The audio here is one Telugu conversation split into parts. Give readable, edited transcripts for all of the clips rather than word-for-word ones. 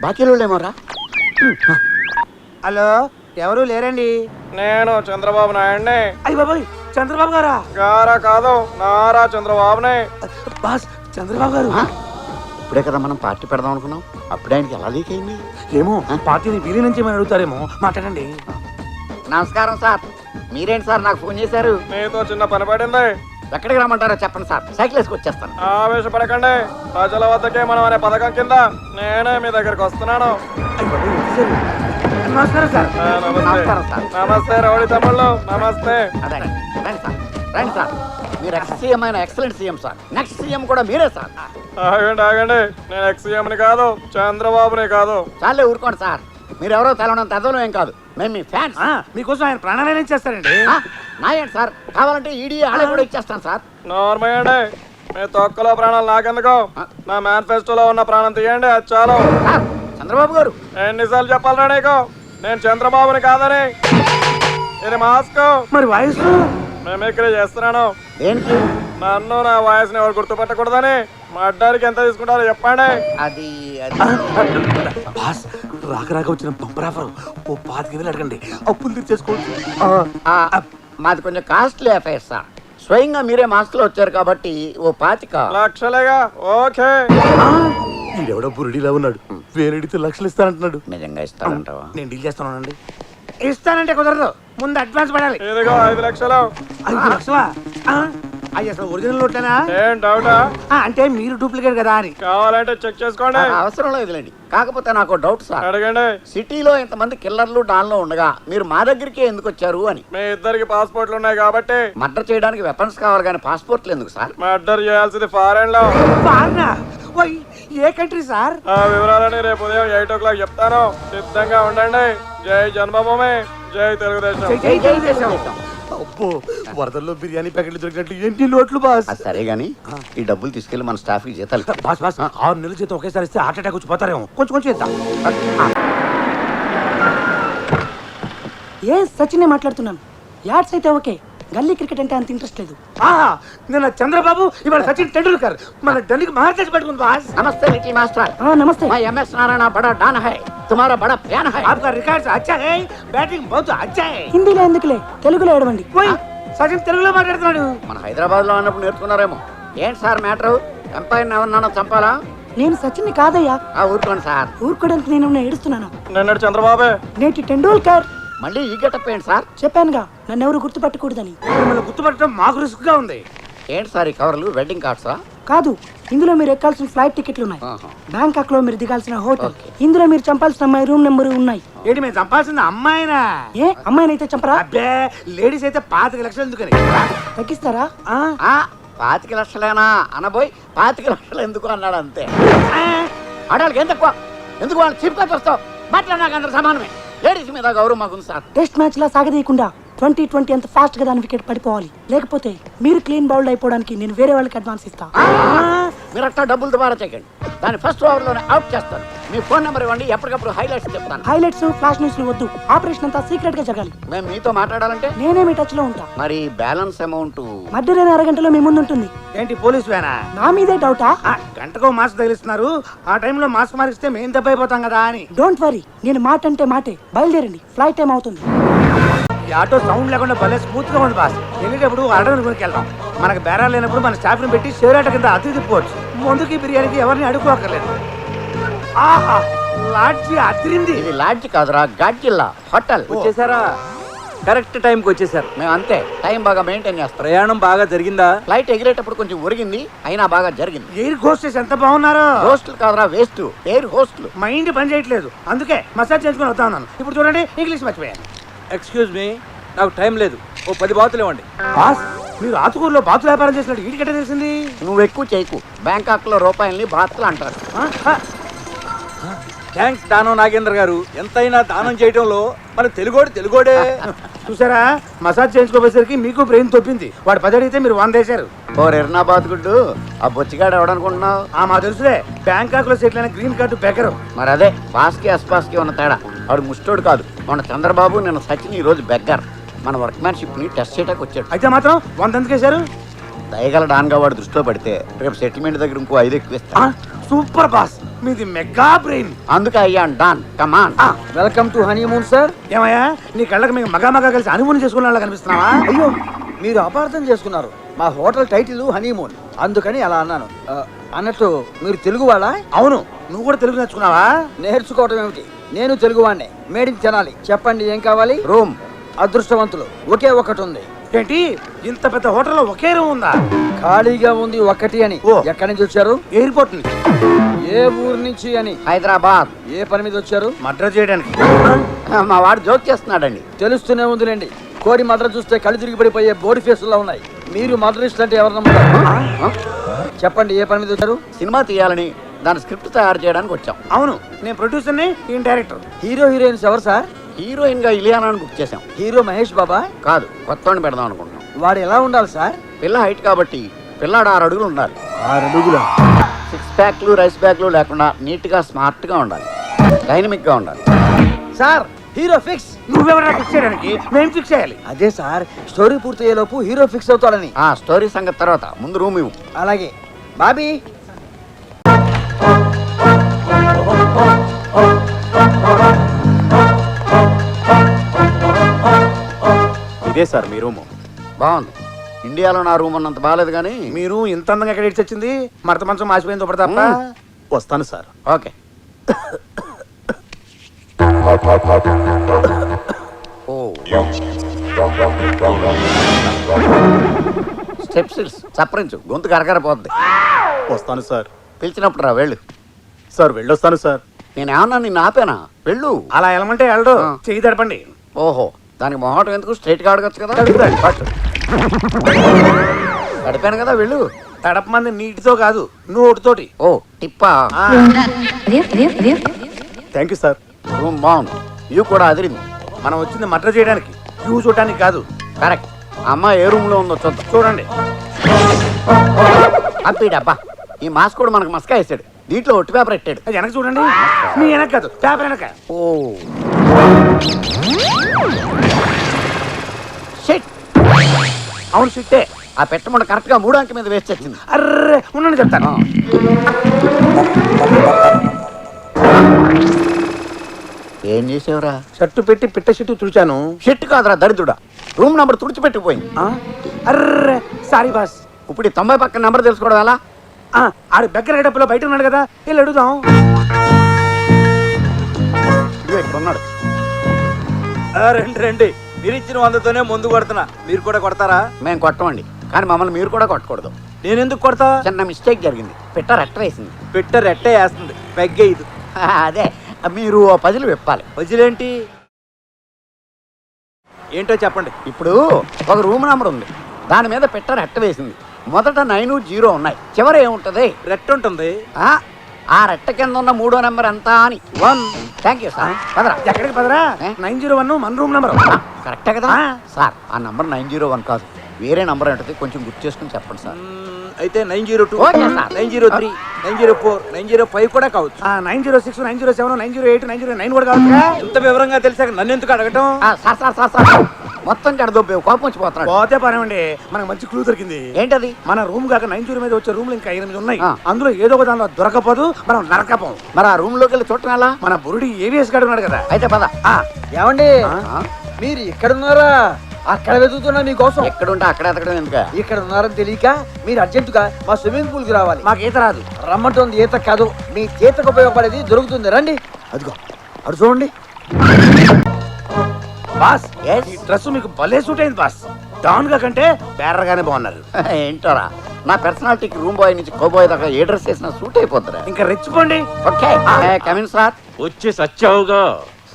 బాకీలేమోరా. హలో, ఎవరు లేరండి? నేను చంద్రబాబు నాయుడిని. అయ్య బాబాయ్, చంద్రబాబు గారా? గారా కాదు, నారా చంద్రబాబుని. బాస్, చంద్రబాబు గారు. ఇప్పుడే కదా మనం పార్టీ పెడదాం అనుకున్నాం, అప్పుడే ఆయనకి ఎలా లీక్ అయింది ఏమో, పార్టీని వీరి నుంచి ఏమైనా అడుగుతారేమో. మాట్లాడండి. నమస్కారం సార్, మీరేంటి సార్ నాకు ఫోన్ చేశారు? మీతో చిన్న పని పడింది. ఎక్కడికి రమ్మంటారో చెప్పండి సార్, సైకిల్ వేసుకు వచ్చేస్తాను. ఆవేశపడకండి, ప్రజల వద్దకే మనం అనే పథకం కింద నేనే మీ దగ్గరికి వస్తున్నాను. నమస్కారం సార్. నమస్కారం సార్. నమస్తే రౌడీ తమ్ముళ్ళు, నమస్తే. అదే రండి సార్, రండి సార్. మీరు ఎక్స్ సీఎం అయిన excellent CM sir. Next CM కూడా మీరే సార్. ఆగండి ఆగండి, నేను ఎక్స్ సీఎంని కాదు, చంద్రబాబుని కాదు. చాలే ఊరుకోండి సార్, మీరెవరో తెలవనంత అదోలో ఏం కాదు, మేము మీ ఫ్యాన్స్. మీకోసం ఆయన ప్రాణాలయం చేస్తారండి. నాయండి సార్, కావాలంటే ఈడీ ఆడే కూడా ఇచ్చేస్తాను సార్. నార్మల్ మీ తొక్కలో ప్రాణాలు నాకెందుకు? నా మేనిఫెస్టోలో ఉన్న ప్రాణం తీయండి, అది చాలు. సార్, చంద్రబాబు గారు ఎన్నిసార్లు చెప్పాలరా నీకు నేను చంద్రబాబుని కాదని? ఇది మాస్క్. మరి వాయిస్ మిమిక్రీ చేస్తున్నాను. దేనికి? నన్ను నా వాయిస్ ని ఎవరు గుర్తుపట్టకూడదని. మా అడ్డానికి ఎంత తీసుకుంటారో చెప్పండి. అది బాస్, రాక రాక వచ్చిన పంపరాఫర్ ఓ 5,000 అడగండి, అప్పులు తీర్చేసుకోవచ్చు. మాది కొంచెం కాస్ట్లీ అఫైర్ సార్. స్వయంగా మీరే మాస్క్ లో వచ్చారు కాబట్టి ఓ 25 లక్షలేగా. ఓకే. ఈడెవడో బురుడిలా ఉన్నాడు, వేరెడితే లక్షలు ఇస్తానంటున్నాడు. నిజంగా ఇస్తారంటావా? నేను డీల్ చేస్తానండి. ఇస్తానంటే కుదరదు, ముందు అడ్వాన్స్ పడాలి. ఇదిగో 5 లక్షలు. 5 లక్షలా? అయ్యి అసలు ఒరిజినల్ నోట్లేనా? ఏం డౌటా? అంటే మీరు డూప్లికేట్ కదా అని. కావాలంటే చెక్ చేసుకోండి. అవసరం లేదులేండి, కాకపోతే నాకు డౌట్ సార్. అడగండి. సిటీలో ఇంతమంది కిల్లర్లు డాన్లో ఉండగా మీరు మా దగ్గరికి ఎందుకు వచ్చారు అని. మీ ఇద్దరికి పాస్పోర్ట్లు ఉన్నాయి కాబట్టి. మర్డర్ చేయడానికి వెపన్స్ కావాలి కానీ పాస్పోర్ట్లు ఎందుకు సార్? మర్డర్ చేయాల్సింది ఫారెన్ లో. ఏ కంట్రీ సార్? ఆ వివరాలని రేపు ఉదయం 8 o'clock చెప్తాను. సిద్ధంగా ఉండండి. జై జన్మభూమి, జై తెలుగుదేశం. అబ్బో, వరదల్లో బిర్యానీ ప్యాకెట్లు దొరికినట్లు ఎన్ని నోట్లు బాస్. అది సరే గానీ ఈ డబ్బులు తీసుకెళ్లి మన స్టాఫ్ కి జీతాలు. బాస్ బాస్, 6 నెలల జీతం ఒకేసారి ఇస్తే హార్ట్ అటాక్ వచ్చి పోతారేమో. కొంచెం కొంచెం ఇద్దాం. సచిన్ మాట్లాడుతున్నాను. యాడ్స్ అయితే ఓకే, గల్లీ క్రికెట్ అంటే అంత ఇంట్రెస్ట్ లేదు. నిన్న చంద్రబాబు, ఇవాళ సచిన్ టెండూల్కర్. మన ఢిల్లీకి మహారాజ్ పెట్టుకుంది బాస్. నమస్తే లిటిల్ మాస్టర్. నమస్తే. मैं MS नारायण बड़ा डॉन है, तुम्हारा बड़ा फैन है. आपका रिकॉर्ड्स अच्छा है, बैटिंग बहुत अच्छा है. హిందీలో ఎందుకులే, తెలుగులో ఏడవండి. సచిన్ తెలుగులో మాట్లాడుతున్నాడు. మన హైదరాబాద్ లో ఉన్నప్పుడు నేర్చుకున్నారేమో. ఏంటి సార్ మ్యాటర్? ఎంపైర్ ఎవరినైనా చంపాలా? నేను సచిన్ని కాదయ్యా. ఊరుకోండి సార్. ఊరుకోవడానికి నేను ఏడుస్తున్నాను. నిన్నటి చంద్రబాబే. నేటి టెండూల్కర్. మళ్ళీ ఈ గెటప్ ఏంటి సార్? చెప్పానుగా, నన్ను ఎవరు గుర్తుపట్టకూడదని. మిమ్మల్ని గుర్తుపట్టడం మాకు రిస్క్ గా ఉంది. ఏంటి సార్ ఈ కవర్లు? వెడ్డింగ్ కార్డ్సా? కాదు, ఇందులో మీరు ఎక్కాల్సిన ఫ్లైట్ టికెట్లు ఉన్నాయి. బ్యాంకాక్ లో మీరు దిగాల్సిన హోటల్, ఇందులో మీరు చంపాల్సిన అమ్మాయి రూమ్ నెంబర్ ఉన్నాయి. ఏంటి మేము చంపాల్సింది అమ్మాయినా? ఏ అమ్మాయినైతే చంపరా? అబ్బే, లేడీస్ అయితే 25 లక్షలు ఎందుకని తగ్గిస్తారా? 25 లక్షలేనా అనబోయి 25 లక్షలు ఎందుకు అన్నాడు అంతే. ఆడాలకి ఏం తక్కువ? ఎందుకు వాళ్ళు చీప్గా చూస్తావు? బట్టలు నాకు అందరు సమానమే. లేడీస్ మీద గౌరవం మాకుంది సార్. టెస్ట్ మ్యాచ్ లా సాగదీయకుండా 2020 అంత ఫాస్ట్ గా దాని వికెట్ పడిపోవాలి. లేకపోతే మీరు క్లీన్ బౌల్డ్ అయిపోవడానికి నేను వేరే వాళ్ళకి అడ్వాన్స్ ఇస్తా. మీరు అట్లా డబ్బులు దుబారా చేయకండి, దాన్ని ఫస్ట్ ఓవర్ లోనే అవుట్ చేస్తాను. మీ ఫోన్ నెంబర్ ఇవ్వండి, ఎప్పటికప్పుడు హైలైట్స్ చెప్తాను. హైలైట్స్, ఫ్లాష్ న్యూస్ వద్దు. ఆపరేషన్ అంతా సీక్రెట్ గా జరగాలి. మేము మీతో మాట్లాడాలంటే నేనే మీ టచ్ లో ఉంటా. మరి బ్యాలెన్స్ అమౌంట్? మధ్య 2.5 మీ ముందు ఉంటుంది. ఏంటి పోలీస్ వేనా? నా మీదే డౌటా? గంటకో మాస్క్ తగిలిస్తున్నారు, ఆ టైంలో మాస్క్ మారిస్తే మేము దెబ్బ అయిపోతాం కదా అని. డోంట్ వరీ, నేను మాట అంటే మాటే. బయలుదేరండి, ఫ్లైట్ టైం అవుతుంది. ఈ ఆటో సౌండ్ లేకుండా భలే స్మూత్ గా ఉంది బాస్. వెళ్ళేటప్పుడు అడవిని కొనికి వెళ్దాం. మనకు బేరాలు లేనప్పుడు మన స్టాఫ్ ని పెట్టి షేర్ ఆట కింద అతిథి తిప్పవచ్చు. ముందుకి బిర్యానీకి ఎవరిని అడుక్కోకర్లేదు. ఆహా, లాడ్జి అదిరింది. ఇది లాడ్జి కాదురా, గాడ్జిల్లా హోటల్. వచ్చేసారా? కరెక్ట్ టైంకి వచ్చేసారు. మేము అంతే, టైం బాగా మెయింటైన్ చేస్తాం. ప్రయాణం బాగా జరిగిందా? ఫ్లైట్ ఎగిరేటప్పుడు కొంచెం ఒరిగింది, అయినా బాగా జరిగింది. ఎయిర్ హోస్టెస్ ఎంత బాగున్నారో. హోస్టల్ కాదురా, వేస్ట్. Air hostel. మైండ్ పని చేయట్లేదు, అందుకే మసాజ్ చేసుకుని వస్తా ఉన్నాను. ఇప్పుడు చూడండి, ఇంగ్లీష్ మర్చిపోయాను. ఎక్స్క్యూజ్ మీ, నాకు టైం లేదు. ఓ 10 బాతులు ఇవ్వండి. బాస్, మీరు ఆతుకూరులో బాతుల వ్యాపారం చేసినట్టు వీటికెట్ట తెలిసింది? నువ్వు ఎక్కువ చేయకు, బ్యాంకాక్ లో రూపాయల్ని బాత్లు అంటారు. థ్యాంక్స్ దానం నాగేంద్ర గారు. ఎంతైనా దానం చేయడంలో మన తెలుగోడే. చూసారా, మసాజ్ చేయించుకోపోయేసరికి మీకు బ్రెయిన్ తొప్పింది. వాడు 10 అడిగితే మీరు 100 వేశారు. ఓ ఎర్నాబాద్ గుడ్డు, ఆ బొచ్చిగాడు ఎవడనుకుంటున్నావు? మా తెలుసులే, బ్యాంకాక్ లో సెటిల్ అయిన గ్రీన్ కార్డు బెకరు. మరి అదే పాస్కి అస్పాస్కి ఉన్న తేడా. వాడు ముష్టోడు కాదు. మన చంద్రబాబు, నిన్న సచిన్, ఈ రోజు బెగ్గర్. మన వర్క్మ్యాన్షిప్ ని టెస్ట్ చేయడానికి వచ్చాడు. అయితే మాత్రం 100 ఎందుకు వేశారు? దయగల డాన్గా వాడు దృష్టిలో పడితే రేపు సెటిల్మెంట్ దగ్గర ఇంకో 5 ఎక్కువ ఇస్తా. సూపర్ బాస్, మీది మెగా బ్రెయిన్. అందుకే అయ్యాను don. Come on. Welcome to honeymoon sir. ఏమయ్యా, నీ కళ్ళకి మీకు మగా కలిసి హనీమూన్ చేసుకునే వాళ్ళ కనిపిస్తున్నావా? అయ్యో, మీరు అపార్థం చేసుకున్నారు. మా హోటల్ టైటిల్ హనీమూన్, అందుకని అలా అన్నాను. అన్నట్టు మీరు తెలుగు వాళ్ళా? అవును, నువ్వు కూడా తెలుగు నేర్చుకున్నావా? నేర్చుకోవటం ఏమిటి, నేను తెలుగు వాడినే. మేడికి తినాలి. చెప్పండి ఏం కావాలి? రూమ్. అదృష్టవంతులు, ఒకే ఒకటి ఉంది. ఏంటి, ఇంత పెద్ద హోటల్లో ఒకే రూమ్ ఉందా? ఖాళీగా ఉంది ఒకటి అని. ఓ. ఎక్కడి నుంచి వచ్చారు? ఎయిర్పోర్ట్ నుంచి. ఏ ఊరు నుంచి అని? హైదరాబాద్. ఏ పని మీద వచ్చారు? మర్డర్ చేయడానికి. మా వాడు జోక్ చేస్తున్నాడండి. తెలుస్తూనే ఉందిలేండి. కోడి మద్ర చూస్తే కళ్ళు తిరిగి పడిపోయే బోడి ఫేసుల్లో ఉన్నాయి. మీరు మద్రస్ట్ అంటే ఎవరు నమ్ముతారు? చెప్పండి ఏ పని మీద వచ్చారు? సినిమా తీయాలని దాని స్క్రిప్ట్ తయారు చేయడానికి వచ్చాం. అవును, నేను ప్రొడ్యూసర్ని, ఈయన డైరెక్టర్. హీరో హీరోయిన్స్ ఎవరు సార్? హీరోయిన్ గా ఇలియానాని బుక్ చేసాం. హీరో మహేష్ బాబా? కాదు, కొత్తవాడిని పెడదాం అనుకుంటున్నాం. వాడు ఎలా ఉండాలి సార్? పిల్ల హైట్ కాబట్టి పిల్లాడు 6 అడుగులు ఉండాలి. 6 అడుగుల 6 ప్యాక్లు రైస్ బ్యాగ్లు లేకుండా నీట్ గా స్మార్ట్ గా ఉండాలి. డైనమిక్ గా ఉండాలి. Sir hero fix. నువ్వెవరైనా ఫిక్స్ చేయడానికి మేము ఫిక్స్ చేయాలి. అదే సార్, స్టోరీ పూర్తయ్యేలోపు హీరో ఫిక్స్ అవుతాడని. ఆ స్టోరీ సంగతి తర్వాత, ముందు రూమ్ ఇవ్వు. అలాగే బాబీ. ఇదే సార్ మీ రూము. బాగుంది. ఇండియాలో నా రూమ్ అన్నంత బాగాలేదు కానీ మీరు ఇంత అందంగా ఎక్కడ ఇచ్చి వచ్చింది? మడత మంచం మాసిపోయింది ఒకటి తప్ప. వస్తాను సార్. ఓకే. ఓ స్టెప్స్ సపరించు, గొంతు కరకర పోద్ది. వస్తాను సార్. పిలిచినప్పుడు రా, వెళ్ళు. సార్ వెళ్ళొస్తాను సార్. నేనేమన్నా నిన్ను ఆపేనా? వెళ్ళు. అలా వెళ్ళమంటే వెళ్ళడు. ఆ. చెయ్యి తడపండి. ఓహో, దానికి మొహటం ఎందుకు? స్ట్రైట్ గా అడగచ్చు కదా. పట్టు. గడిపాను కదా, వెళ్ళు. తడపమంది నీటితో కాదు, నోటితోటి. ఓ టిప్పా. ఆ, థ్యాంక్ యూ సార్. రూమ్ బాగుంది. ఇవి కూడా అదిరింది. మనం వచ్చింది మర్డర్ చేయడానికి, వ్యూ చూడటానికి కాదు. కరెక్ట్. అమ్మ ఏ రూమ్ లో ఉందో చూద్దాం. చూడండి. అబ్బా, ఈ మాస్క్ కూడా మనకు మస్కా వేసాడు. దీంట్లో ఒట్టి పేపర్ పెట్టాడు. అది వెనక చూడండి. మీ వెనక కాదు, పేపర్ వెనక. Oh shit. అవును, సిట్టే. ఆ పెట్టమంట కరెక్ట్ గా 3 అంకె మీద వేసి వచ్చింది. అర్రే, ఉండండి చెప్తాను. ఏం చేసావురా? షర్టు పెట్టి పిట్ట షర్టు తుడిచాను. షిట్ కాదురా దరిద్రుడా, రూమ్ నంబర్ తుడిచిపెట్టిపోయింది. ఆ? అర్రే, సారీ బాస్. ఇప్పుడు ఈ 90 పక్కన నెంబర్ తెలుసుకోవడం ఎలా? ఆడి దగ్గర డబ్బులో బయట ఉన్నాడు కదా, వెళ్ళి అడుగుదాం. ఇదిగో ఇక్కడ ఉన్నాడు. రండి రండి. మీరు ఇచ్చిన 100తోనే ముందు కొడుతున్నా. మీరు కూడా కొడతారా? మేము కొట్టమండి, కానీ మమ్మల్ని మీరు కూడా కొట్టకూడదు. నేను ఎందుకు కొడతా? చిన్న మిస్టేక్ జరిగింది. పెట్ట రెట్ట వేసింది. పెట్ట రెట్టే వేస్తుంది, పెగ్గే ఇది. అదే, మీరు ఓ పజిల్ విప్పాలి. వదిలేంటి? ఏంటో చెప్పండి. ఇప్పుడు ఒక రూమ్ నెంబర్ ఉంది, దాని మీద పెట్ట రెట్ట వేసింది. మొదట 9, 0 ఉన్నాయి, చివర ఏముంటది? రెట్ట ఉంటుంది. ఆ రెట్ట కింద ఉన్న 3వ నెంబర్ ఎంత అని. 1. Thank you sir. పదరా. ఎక్కడికి పదరా? ఏ? 901 మన రూమ్ నెంబర్. కరెక్టే కదా ఆ. సార్? ఆ నంబర్ 901 కాదు, వేరే నంబర్ ఉంటుంది. కొంచెం గుర్తు చేసుకుని చెప్పండి సార్. అయితే 902, ఓకే సార్. 903, 904, 905 కూడా కావచ్చు. 906, 907, 908, 909 కూడా కావచ్చు. ఎంత వివరంగా తెలిసాక నన్ను ఎందుకు అడగటం? సార్ సార్ సార్ సార్ మొత్తం చెడదొబ్బే, కోపం వచ్చిపోతున్నాడు. పోతే పనేమండి, మనకు మంచి క్లూ దొరికింది. ఏంటది? మన రూమ్ కాక 90 మీద వచ్చే రూమ్లు ఇంకా 8 ఉన్నాయి. ఆ. అందులో ఏదో ఒక దానిలో దొరకపోదు, మనం నరకపోం. మరి ఆ రూమ్ లోకి వెళ్ళి చూడటం ఎలా? మన బురుడి ఏవిఎస్ గాడు ఉన్నాడు కదా. అయితే పద. ఆ, ఏమండి, ఆ? మీరు ఇక్కడ ఉన్నారా? అక్కడ వెతుకుతున్నా మీకోసం. ఎక్కడుంటే అక్కడ ఎతకడం ఎందుక? ఇక్కడ ఉన్నారని తెలియక మీరు అర్జెంటుగా మా స్విమ్మింగ్ పూల్ కి రావాలి. మాకు ఈత రాదు. రమ్మంటుంది ఈత కాదు, మీ చేతకు ఉపయోగపడేది దొరుకుతుంది. రండి. అదిగో అటు చూడండి. Boss, Yes? ఈ డ్రెస్ మీకు భలే సూట్ అయింది బాస్. డాన్ గా కంటే బేరర్ గానే బాగున్నారు. ఏంటోరా, నా పర్సనాలిటీకి రూమ్ బాయ్ నుంచి కోబాయ్ దాకా ఏ డ్రెస్ వేసినా సూట్ అయిపోతుందా? ఇంకా రెచ్చిపోండి. Okay, come in sir. వచ్చి సచ్చావుగా.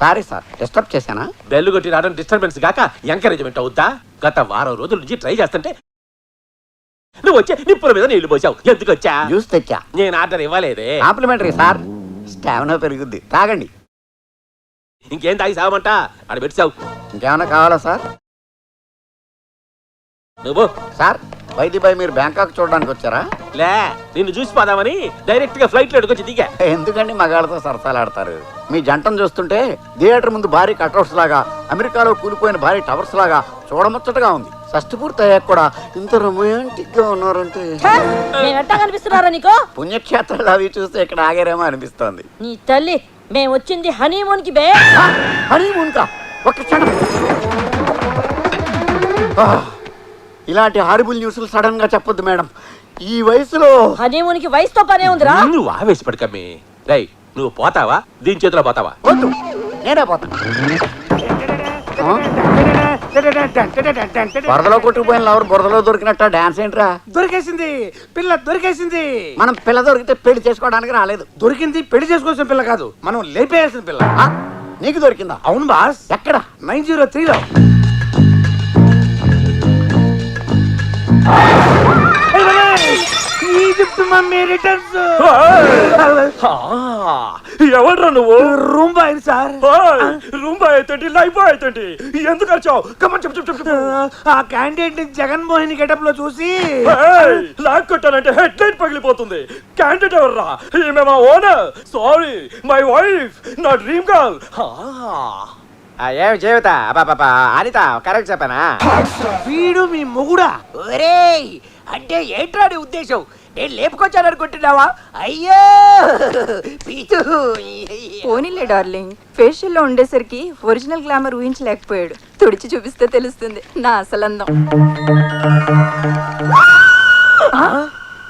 సారీ సార్, డిస్టర్బ్ చేశానా? బెల్లు కొట్టి రావడం డిస్టర్బెన్స్ గాక ఎంకరేజ్మెంట్ అవుద్దా? గత వారం రోజుల నుంచి ట్రై చేస్తుంటే నువ్వు వచ్చే నిప్పుల మీద నీళ్లు పోసావు. ఎందుకు వచ్చా? జ్యూస్ తెచ్చా. నేను ఆర్డర్ ఇవ్వలేదే. కాంప్లిమెంటరీ సార్, స్టామినా పెరుగుద్ది, తాగండి. ఇంకేం తాగి సావమంట? ఆడ పెట్టావు. ఇంకేమైనా కావాలా సార్? నువ్వు సార్, వైద్య బాయ్ మీరు బ్యాంకాక్ చూడడానికి వచ్చారా? లే నిన్ను చూసిపోదామని డైరెక్ట్ గా ఫ్లైట్ లో ఎడుకొచ్చి దిగా. ఎందుకండి మగాళ్ళతో సరసాలాడతారు? మీ జంటను చూస్తుంటే థియేటర్ ముందు భారీ కట్అవుట్స్ లాగా, అమెరికాలో కూలిపోయిన భారీ టవర్స్ లాగా చూడముచ్చటగా ఉంది. షష్టి పూర్తి అయ్యాక కూడా ఇంత రొమాంటిక్ గా ఉన్నారంటే ఎట్టా కనిపిస్తున్నారా నీకు? పుణ్యక్షేత్రాలు అవి చూస్తే ఇక్కడ ఆగారేమో అనిపిస్తోంది. నీ తల్లి, మేము వచ్చింది హనీమూన్ కి బే. హనీమూన్ కా? ఒక్క క్షణం. ఇలాంటి హారిబుల్ న్యూస్లు సడన్ గా చెప్పొద్దు మేడం. ఈ వయసులో హనీమూన్ కి వయసుతో పనే ఉందిరా. నువ్వు ఆవేశపడకమ్మి. రై నువ్వు పోతావా దీని చేతిలో పోతావా? వద్దు, నేనే పోతాను. వరదలో కొట్టుకుపోయిన లవర్ బురదలో దొరికినట్ట డాన్స్ ఏంట్రా? దొరికేసింది పిల్ల, దొరికేసింది. మనం పిల్ల దొరికితే పెళ్లి చేసుకోవడానికి రాలేదు. దొరికింది పెళ్లి చేసుకోవాల్సిన పిల్ల కాదు, మనం లేపేయాల్సిన పిల్ల. ఆ, నీకు దొరికిందా? అవును బాస్. ఎక్కడ? 903లో. Egypt mummy returns. ఎవడ్రా నువ్వు? Room boy sir. Room boy అయితే లైఫ్ బాయ్ అయితే ఎందుకు వచ్చావు? కమన్ చెప్పు చెప్పు చెప్పు. ఆ క్యాండిడేట్ ని జగన్మోహిని గెటప్ లో చూసి లాక్ కొట్టానంటే హెడ్ లైట్ పగిలిపోతుంది. క్యాండిడేట్ ఎవర్రా? ఈమె మా ఓనర్. సారీ, మై వైఫ్, నా డ్రీమ్ గర్ల్. ఏమి జీవిత అనిత కరెక్ట్ చెప్పానా? వీడు మీ మొగుడా? ఒరేయ్, అంటే ఏంట్రా నీ ఉద్దేశం? నేను లేపుకొచ్చాను అనుకుంటున్నావా? అయ్యో పీచు. పోనీలే డార్లింగ్, ఫేషియల్లో ఉండేసరికి ఒరిజినల్ గ్లామర్ ఊహించలేకపోయాడు. తుడిచి చూపిస్తే తెలుస్తుంది నా అసలందం.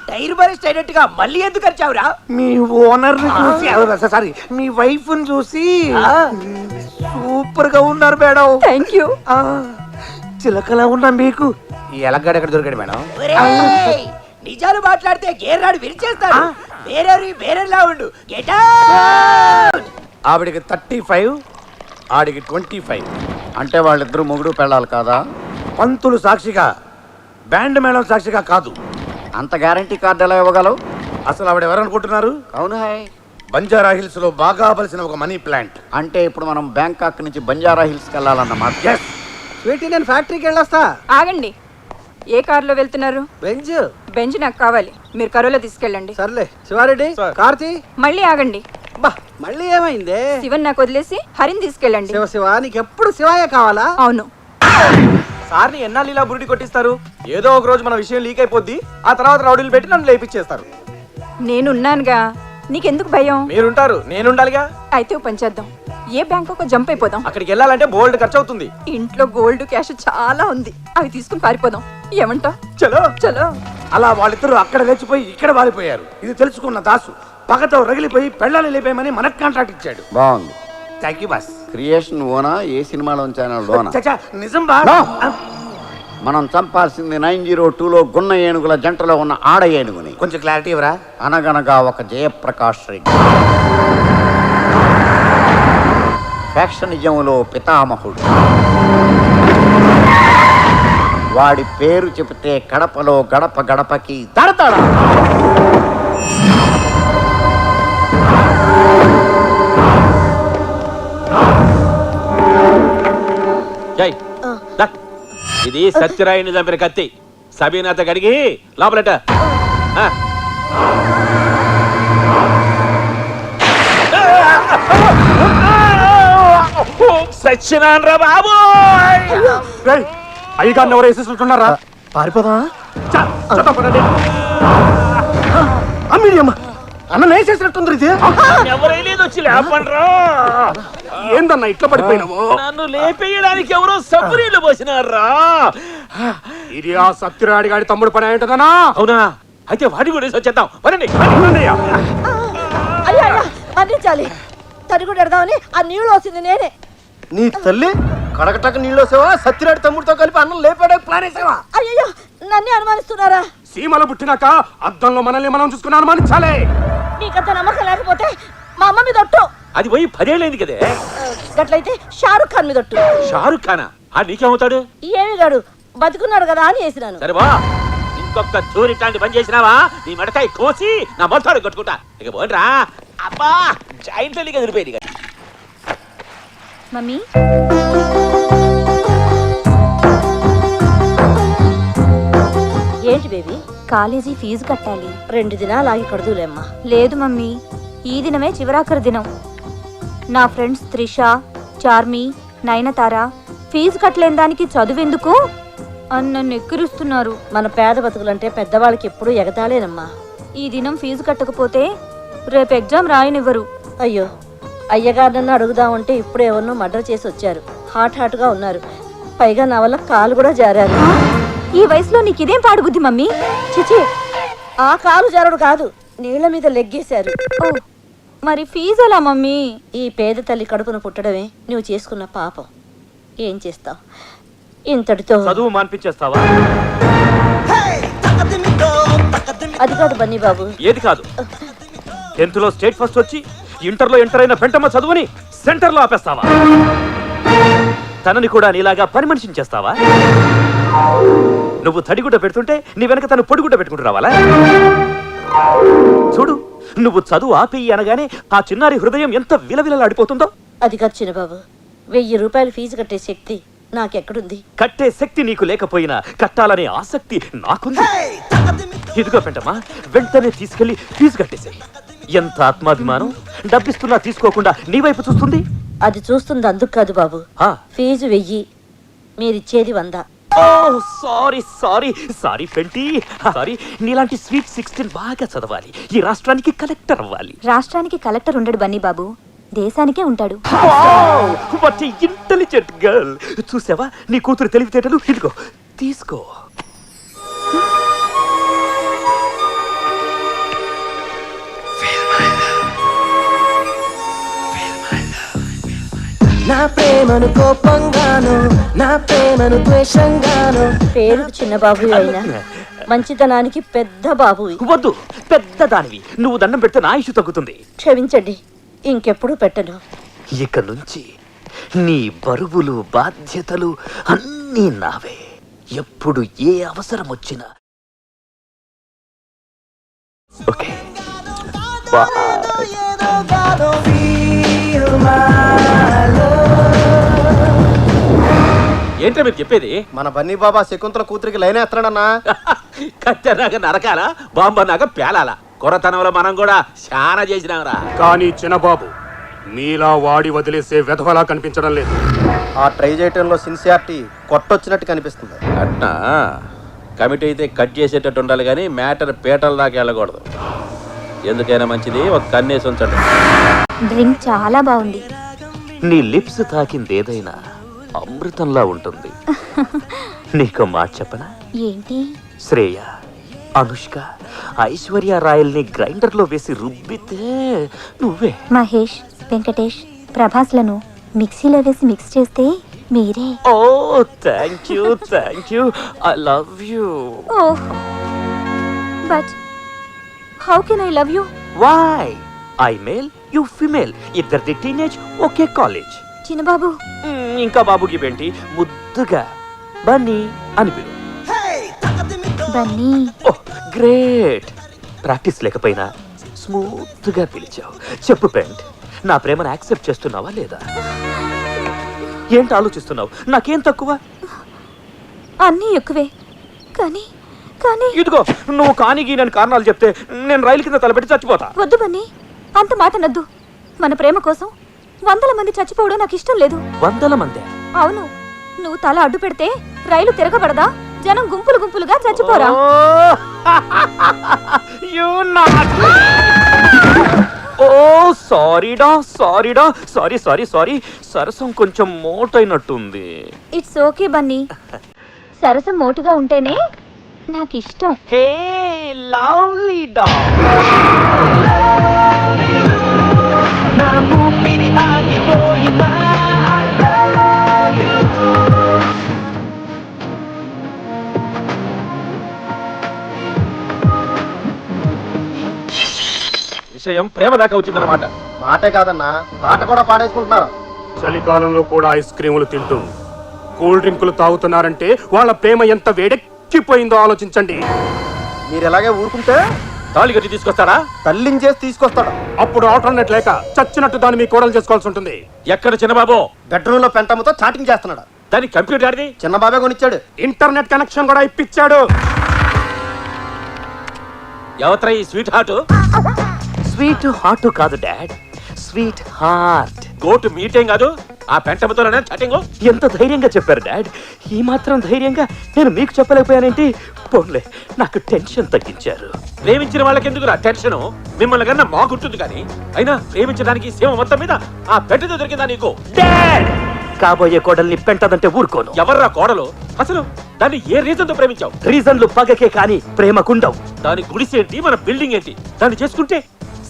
టైర్ బరెస్ట్ అయినట్టుగా మళ్ళీ ఎందుకు వచ్చావురా? మీ ఓనర్ ని చూసి, సారీ మీ వైఫ్ ని చూసి సూపర్ గా ఉన్నారు మేడం. Thank you. చిలకలా ఉన్నా మీకు ఈ ఎలగడ ఎక్కడ దొరికాడు మేడం? ఒరేయ్, నిజాలు మాట్లాడితే గేర్రాడు విరిచేస్తాడు. వేరేలా ఉండు. Get out. ఆవిడికి 35, ఆడికి 25. అంటే వాళ్ళిద్దరు మొగుడు పెళ్ళాలి కాదా? పంతులు సాక్షిగా, బ్యాండ్ మేళం సాక్షిగా కాదు. అంత గ్యారంటీ కార్డు ఎలా ఇవ్వగలవు? అసలు ఆవిడ ఎవరనుకుంటున్నారు? అవును హాయ్. బంజారా హిల్స్ లో బాగా బలిసిన ఒక మనీ ప్లాంట్. అంటే ఇప్పుడు మనం బ్యాంకాక్ నుంచి బంజారా హిల్స్కి వెళ్ళాలన్నమాట. Yes. స్వీటీ, నేను ఫ్యాక్టరీకి వెళ్ళొస్తా. ఆగండి, ఏ కారులో వెళ్తున్నారు? బెంజ్. బెంజ్ నాకు కావాలి, మీరు కరోలో తీసుకెళ్ళండి. సర్లే శివారెడ్డి, కార్తీ. మళ్ళీ ఆగండి. బా, మళ్ళీ ఏమైందే? శివన్ నాకు వదిలేసి హరిని తీసుకెళ్ళండి. శివ, నీకు ఎప్పుడు శివాయ కావాలా? అవును. సార్ని ఎన్నాళ్ళు ఇలా బురుడి కొట్టిస్తారు? ఏదో ఒక రోజు మన విషయం లీక్ అయిపోద్ది, ఆ తర్వాత రౌడీలు పెట్టి నన్ను లేపిచ్చేస్తారు. నేనున్నానుగా, నీకెందుకు భయం? మీరుంటారు, నేనుండాలిగా. అయితే ఓ పని చేద్దాం, ఏ బ్యాంకు జంప్ అయిపోదాం. అక్కడికి వెళ్ళాలంటే బోల్డ్ ఖర్చు అవుతుంది. ఇంట్లో గోల్డ్ క్యాష్ చాలా ఉంది, అవి తీసుకుని పారిపోదాం. ఏమంటావ్? చలో చలో. అలా వాళ్ళిద్దరూ అక్కడ లేచిపోయి ఇక్కడ వాలిపోయారు. ఇది తెలుసుకున్న దాసు పగతో రగిలిపోయి పెళ్ళాలి లేపేయమని మనకు కాంట్రాక్ట్ ఇచ్చాడు. బాగుంది. Thank you boss. క్రియేషన్ ఓనా, ఏ సినిమాలోంచి లోనా? చచ్చా, నిజం బాస్. No. మనం చంపాల్సింది 902లో గున్న ఏనుగుల జంటలో ఉన్న ఆడ ఏనుగుని. కొంచెం క్లారిటీ ఇవ్వరా? అనగనగా ఒక జయప్రకాష్ రెడ్డి, ఫ్యాక్షనిజంలో పితామహుడు. వాడి పేరు చెబితే కడపలో గడప గడపకి దడదడా. జై దా. ఇది సత్యరాయుని చంపిన కత్తి. సబీనాథ గడిగి లోపలట. సత్యనారాయణ బాబు. అయ్యగారిని ఎవరు వేసేసినట్టున్నారా? పారిపోదా? అమ్మ అన్న వేసేసినట్టుంది. ఇది ఎవరైనా వచ్చి లేపండ్రా. ఏందన్నా ఇట్లా పడిపోయినావు? నన్ను లేపేయడానికి ఎవరో సబ్బురీలు పోసినారా? ఇది ఆ సత్యరాడి గాడి తమ్ముడు పని ఏంటదనా? అవునా? అయితే వాడి కూడా వచ్చేద్దాం. వరండి. అయ్యా అందించాలి. తడి కూడా ఎడదామని ఆ నీళ్ళు వచ్చింది నేనే. నీ తల్లి కడకటక నీళ్ళు వస్తావా? సత్యరాడి తమ్ముడితో కలిపి అన్నం లేపాడే ప్లాన్ వేసావా? అయ్యో, నన్నే అనుమానిస్తున్నారా? సీమలు పుట్టినాక అద్దంలో మనల్ని మనం చూసుకుని అనుమానించాలి. నీకంత నమ్మకం లేకపోతే మా అమ్మ మీద ఒట్టు. అది పోయి 10 ఏళ్ళైంది కదే. గట్లయితే షారుఖ్ ఖాన్ మీద ఒట్టు. షారుఖ్ ఖానా? ఆ నీకేమవుతాడు? ఏమి గాడు బతుకున్నాడు కదా అని వేసినాను. సరే బా, ఇంకొక చోరీ ఇట్లాంటి పని చేసినావా నీ మెడకాయ కోసి నా మొత్తాడు కట్టుకుంటా. ఇక పోండ్రా. అబ్బా, జాయింట్ లీగ్ ఎదిరిపోయింది. మమ్మీ, ఏంటి బేబీ? కాలేజీ ఫీజు కట్టాలి. 2 దినాలు ఆగి కడుదులేమ్మా. లేదు మమ్మీ, ఈ దినమే చివరాఖరి దినం. నా ఫ్రెండ్స్ త్రిష, చార్మి, నయనతార ఫీజు కట్టలేని దానికి చదువెందుకు అని నన్ను ఎక్కిరిస్తున్నారు. మన పేద బతుకులంటే పెద్దవాళ్ళకి ఎప్పుడూ ఎగతాళేనమ్మా. ఈ దినం ఫీజు కట్టకపోతే రేపు ఎగ్జామ్ రాయనివ్వరు. అయ్యో, అయ్యగారినన్ను అడుగుదామంటే ఇప్పుడు ఎవరినో మర్డర్ చేసి వచ్చారు. హాట్గా ఉన్నారు. పైగా నా వల్ల కాలు కూడా జారారు. ఈ వయసులో నీకిదేం పాడుబుద్ధి మమ్మీ? చిచి, ఆ కాలు జారుడు కాదు, నీళ్ల మీద లెగ్గేశారు. ఓ, మరి ఫీజు ఎలా మమ్మీ? ఈ పేద తల్లి కడుపును పుట్టడమే నువ్వు చేసుకున్న పాపం. ఏం చేస్తావు? ఇంతటితో చదువు మాన్పించేస్తావా? అది కాదు బన్నీ బాబు. ఏది కాదు? 10th లో స్టేట్ ఫస్ట్ వచ్చి ఇంటర్లో ఎంటర్ అయిన పెంటమ్మ చదువుని సెంటర్లో ఆపేస్తావా? తనని కూడా నీలాగా పని మనిషిని చేస్తావా? నువ్వు తడిగుడ్డ పెడుతుంటే నీ వెనక తను పొడిగుడ్డ పెట్టుకుంటూ రావాలా? చూడు, నువ్వు చదువు ఆపేయి అనగానే ఆ చిన్నారి హృదయం ఎంత విలవిలలాడిపోతుందో. అది కాదు చిన్నబాబు, 1000 రూపాయలు ఫీజు కట్టే శక్తి నాకెక్కడుంది? కట్టే శక్తి నీకు లేకపోయినా కట్టాలనే ఆసక్తి నాకుంది. ఇదిగో పెంటమ్మా, వెంటనే తీసుకెళ్లి ఫీజు కట్టేసాయి. ఎంత ఆత్మాభిమానం! డబ్బిస్తున్నా తీసుకోకుండా నీ వైపు చూస్తుంది. అది చూస్తుంది అందుకు కాదు బాబు. ఆ. ఫీజు 1000, మీరిచ్చేది 100. సారీ సారీ సారీ పెంటి, సారీ. నీలాంటి స్వీట్ 16 బాగా చదవాలి, ఈ రాష్ట్రానికి కలెక్టర్ అవ్వాలి. రాష్ట్రానికి కలెక్టర్ ఉండడు బన్నీ బాబు, దేశానికే ఉంటాడు. What a intelligent girl. చూసావా నీ కూతురు తెలివితేటలు? ఇదిగో తీసుకో. నా ప్రేమను కోపంగాను, నా ప్రేమను ద్వేషంగాను. పేరుకు చిన్న బాబు అయినా మంచితనానికి పెద్ద బాబు. వద్దు, పెద్ద దానివి. నువ్వు దండం పెడితే నా ఇష్యూ తగ్గుతుంది. క్షమించండి, ఇంకెప్పుడు పెట్టను. ఇక నుంచి నీ బరువులు బాధ్యతలు అన్నీ నావే. ఎప్పుడు ఏ అవసరం వచ్చినా. ఓకే, ఏంటో మీరు చెప్పేది? మన బన్నీ బాబా శకుంతల కూతురికి లైన్ వేస్తున్నాడన్నా. కత్తెనాక నరకాల, బాంబన్నాక పేలాల. కొరతనంలో మనం కూడా చాలా చేసినాంరా. కానీ చిన్నబాబు, మీలా వాడి వదిలేసే వెధవలా కనిపించడం లేదు. ఆ ట్రై చేయటంలో సిన్సియారిటీ కొట్టొచ్చినట్టు కనిపిస్తుంది. అట్నా? కమిటీ అయితే కట్ చేసేటట్టు ఉండాలి కానీ మ్యాటర్ పీటల దాకా వెళ్ళకూడదు. ఎందుకైనా మంచిది ఒక కన్నేసి ఉంచండి. డ్రింక్ చాలా బాగుంది. నీ లిప్స్ తాకింది ఏదైనా అమృతంలా ఉంటుంది. నీకు మాట చెప్పనా? ఏంటి? శ్రేయ, అనుష్క, ఐశ్వర్య రాయల్ని గ్రైండర్లో వేసి రుబ్బితే నువ్వే. మహేష్, వెంకటేష్, ప్రభాస్లను మిక్సీలో వేసి మిక్స్ చేస్తే మీరే. Oh thank you, thank you, I love you. Oh, but how can I love you? Why? I male, you female, ఇద్దరిది టీనేజ్, ఒకే కాలేజ్. చిన్నబాబు, ఇంకా బాబుకి ఏంటి? ముద్దుగా బన్నీ అని పిలు. బన్నీ. Oh great. ప్రాక్టీస్ లేకపోయినా స్మూత్ గా పిలిచావు. చెప్పు పెంట్, నా ప్రేమను యాక్సెప్ట్ చేస్తున్నావా లేదా? ఏంటి ఆలోచిస్తున్నావు? నాకేం తక్కువ? అన్నీ ఎక్కువే, కానీ కానీ ఇదిగో నువ్వు కానిగి నేను కారణాలు చెప్తే నేను రైలు కింద తలపెట్టి చచ్చిపోతా. వద్దు బన్నీ, అంత మాట నద్దు. మన ప్రేమ కోసం 100 మంది చచ్చిపోవడం నాకు ఇష్టం లేదు. 100 మంది? అవును, నువ్వు తల అడ్డు పెడితే రైలు తిరగబడదా? జనం గుంపులు గుంపులుగా చచ్చిపోరా? ఓ సారీడా, సారీడా, సారీ సారీ సారీ. సరసం కొంచెం మోటైనట్టుంది. ఇట్స్ ఓకే బన్నీ, సరసం మోటుగా ఉంటేనే నాకు ఇష్టం. హే లవ్లీ డాగ్. విషయం ప్రేమ దాకా వచ్చిందన్నమాట. మాటే కాదన్నా, పాట కూడా పాడేసుకుంటున్నారు. చలికాలంలో కూడా ఐస్ క్రీములు తింటూ కూల్ డ్రింకులు తాగుతున్నారంటే వాళ్ళ ప్రేమ ఎంత వేడెక్కిపోయిందో ఆలోచించండి. మీరు ఎలాగే ఊరుకుంటే తాళి కట్టి తీసుకొస్తారా? తల్లించేసి తీసుకొస్తాడు. అప్పుడు ఆల్టర్నేట్ లేక చచ్చినట్టు దాన్ని మీ కోడలు చేసుకోవాల్సి ఉంటుంది. ఎక్కడ చిన్నబాబు? బెడ్రూమ్ లో పెంటమ్మతో చాటింగ్ చేస్తున్నాడు. దాని కంప్యూటర్ ఆడిది చిన్న బాబే కొనిచ్చాడు. ఇంటర్నెట్ కనెక్షన్ కూడా ఇప్పించాడు. ఎవత్రా ఈ స్వీట్ హార్ట్? స్వీట్ హార్ట్ కాదు డాడ్, స్వీట్ హార్ట్. గోటు మీటేం కాదు, ఆ పెంటమతోనే చటింగ్. ఎంత ధైర్యంగా చెప్పారు డాడ్. ఈ మాత్రం ధైర్యంగా నేను మీకు చెప్పలేకపోయానేంటి? పోన్లే, నాకు టెన్షన్ తగ్గించారు. ప్రేమించిన వాళ్ళకి ఎందుకు టెన్షన్? మిమ్మల్ని కన్నా మాకుంటుంది కానీ. అయినా ప్రేమించడానికి సీమ మొత్తం మీద ఆ పెంటతో దొరికిందా నీకు? డాడ్, కాబోయే కోడల్ని పెంటదంటే ఊరుకోను. ఎవర్రా కోడలు? అసలు దాన్ని ఏ రీజన్ తో ప్రేమించావు? రీజన్లు పగకే కాని ప్రేమకుండవు. దాని గుడిసేంటి, మన బిల్డింగ్ ఏంటి? దాన్ని చేసుకుంటే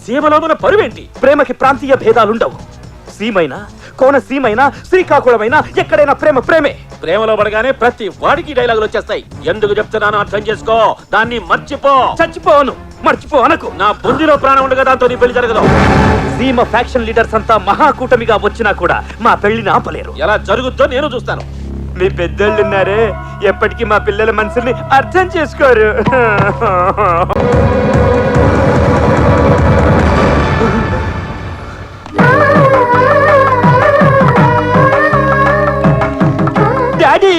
సీమలో మన పరువేంటి? ప్రేమకి ప్రాంతీయ భేదాలుండవు. సీమైనా, కోనసీమైనా, శ్రీకాకుళమైనా ఎక్కడైనా ప్రేమ ప్రేమే. ప్రేమలో పడగానే ప్రతి వాడికి డైలాగులు వచ్చేస్తాయి. ఎందుకు చెప్తున్నానో అర్థం చేసుకో. దాన్ని మర్చిపో. చచ్చిపోను, మర్చిపో అనకు. నా బుద్ధిలో ప్రాణం ఉండగా దాంతో నీ పెళ్లి జరగదు. సీమ ఫ్యాక్షన్ లీడర్స్ అంతా మహాకూటమిగా వచ్చినా కూడా మా పెళ్లిని ఆపలేరు. ఎలా జరుగుద్దో నేను చూస్తాను. మీ పెద్దోళ్ళున్నారే, ఎప్పటికీ మా పిల్లల మనసుల్ని అర్థం చేసుకోరు. డాడీ,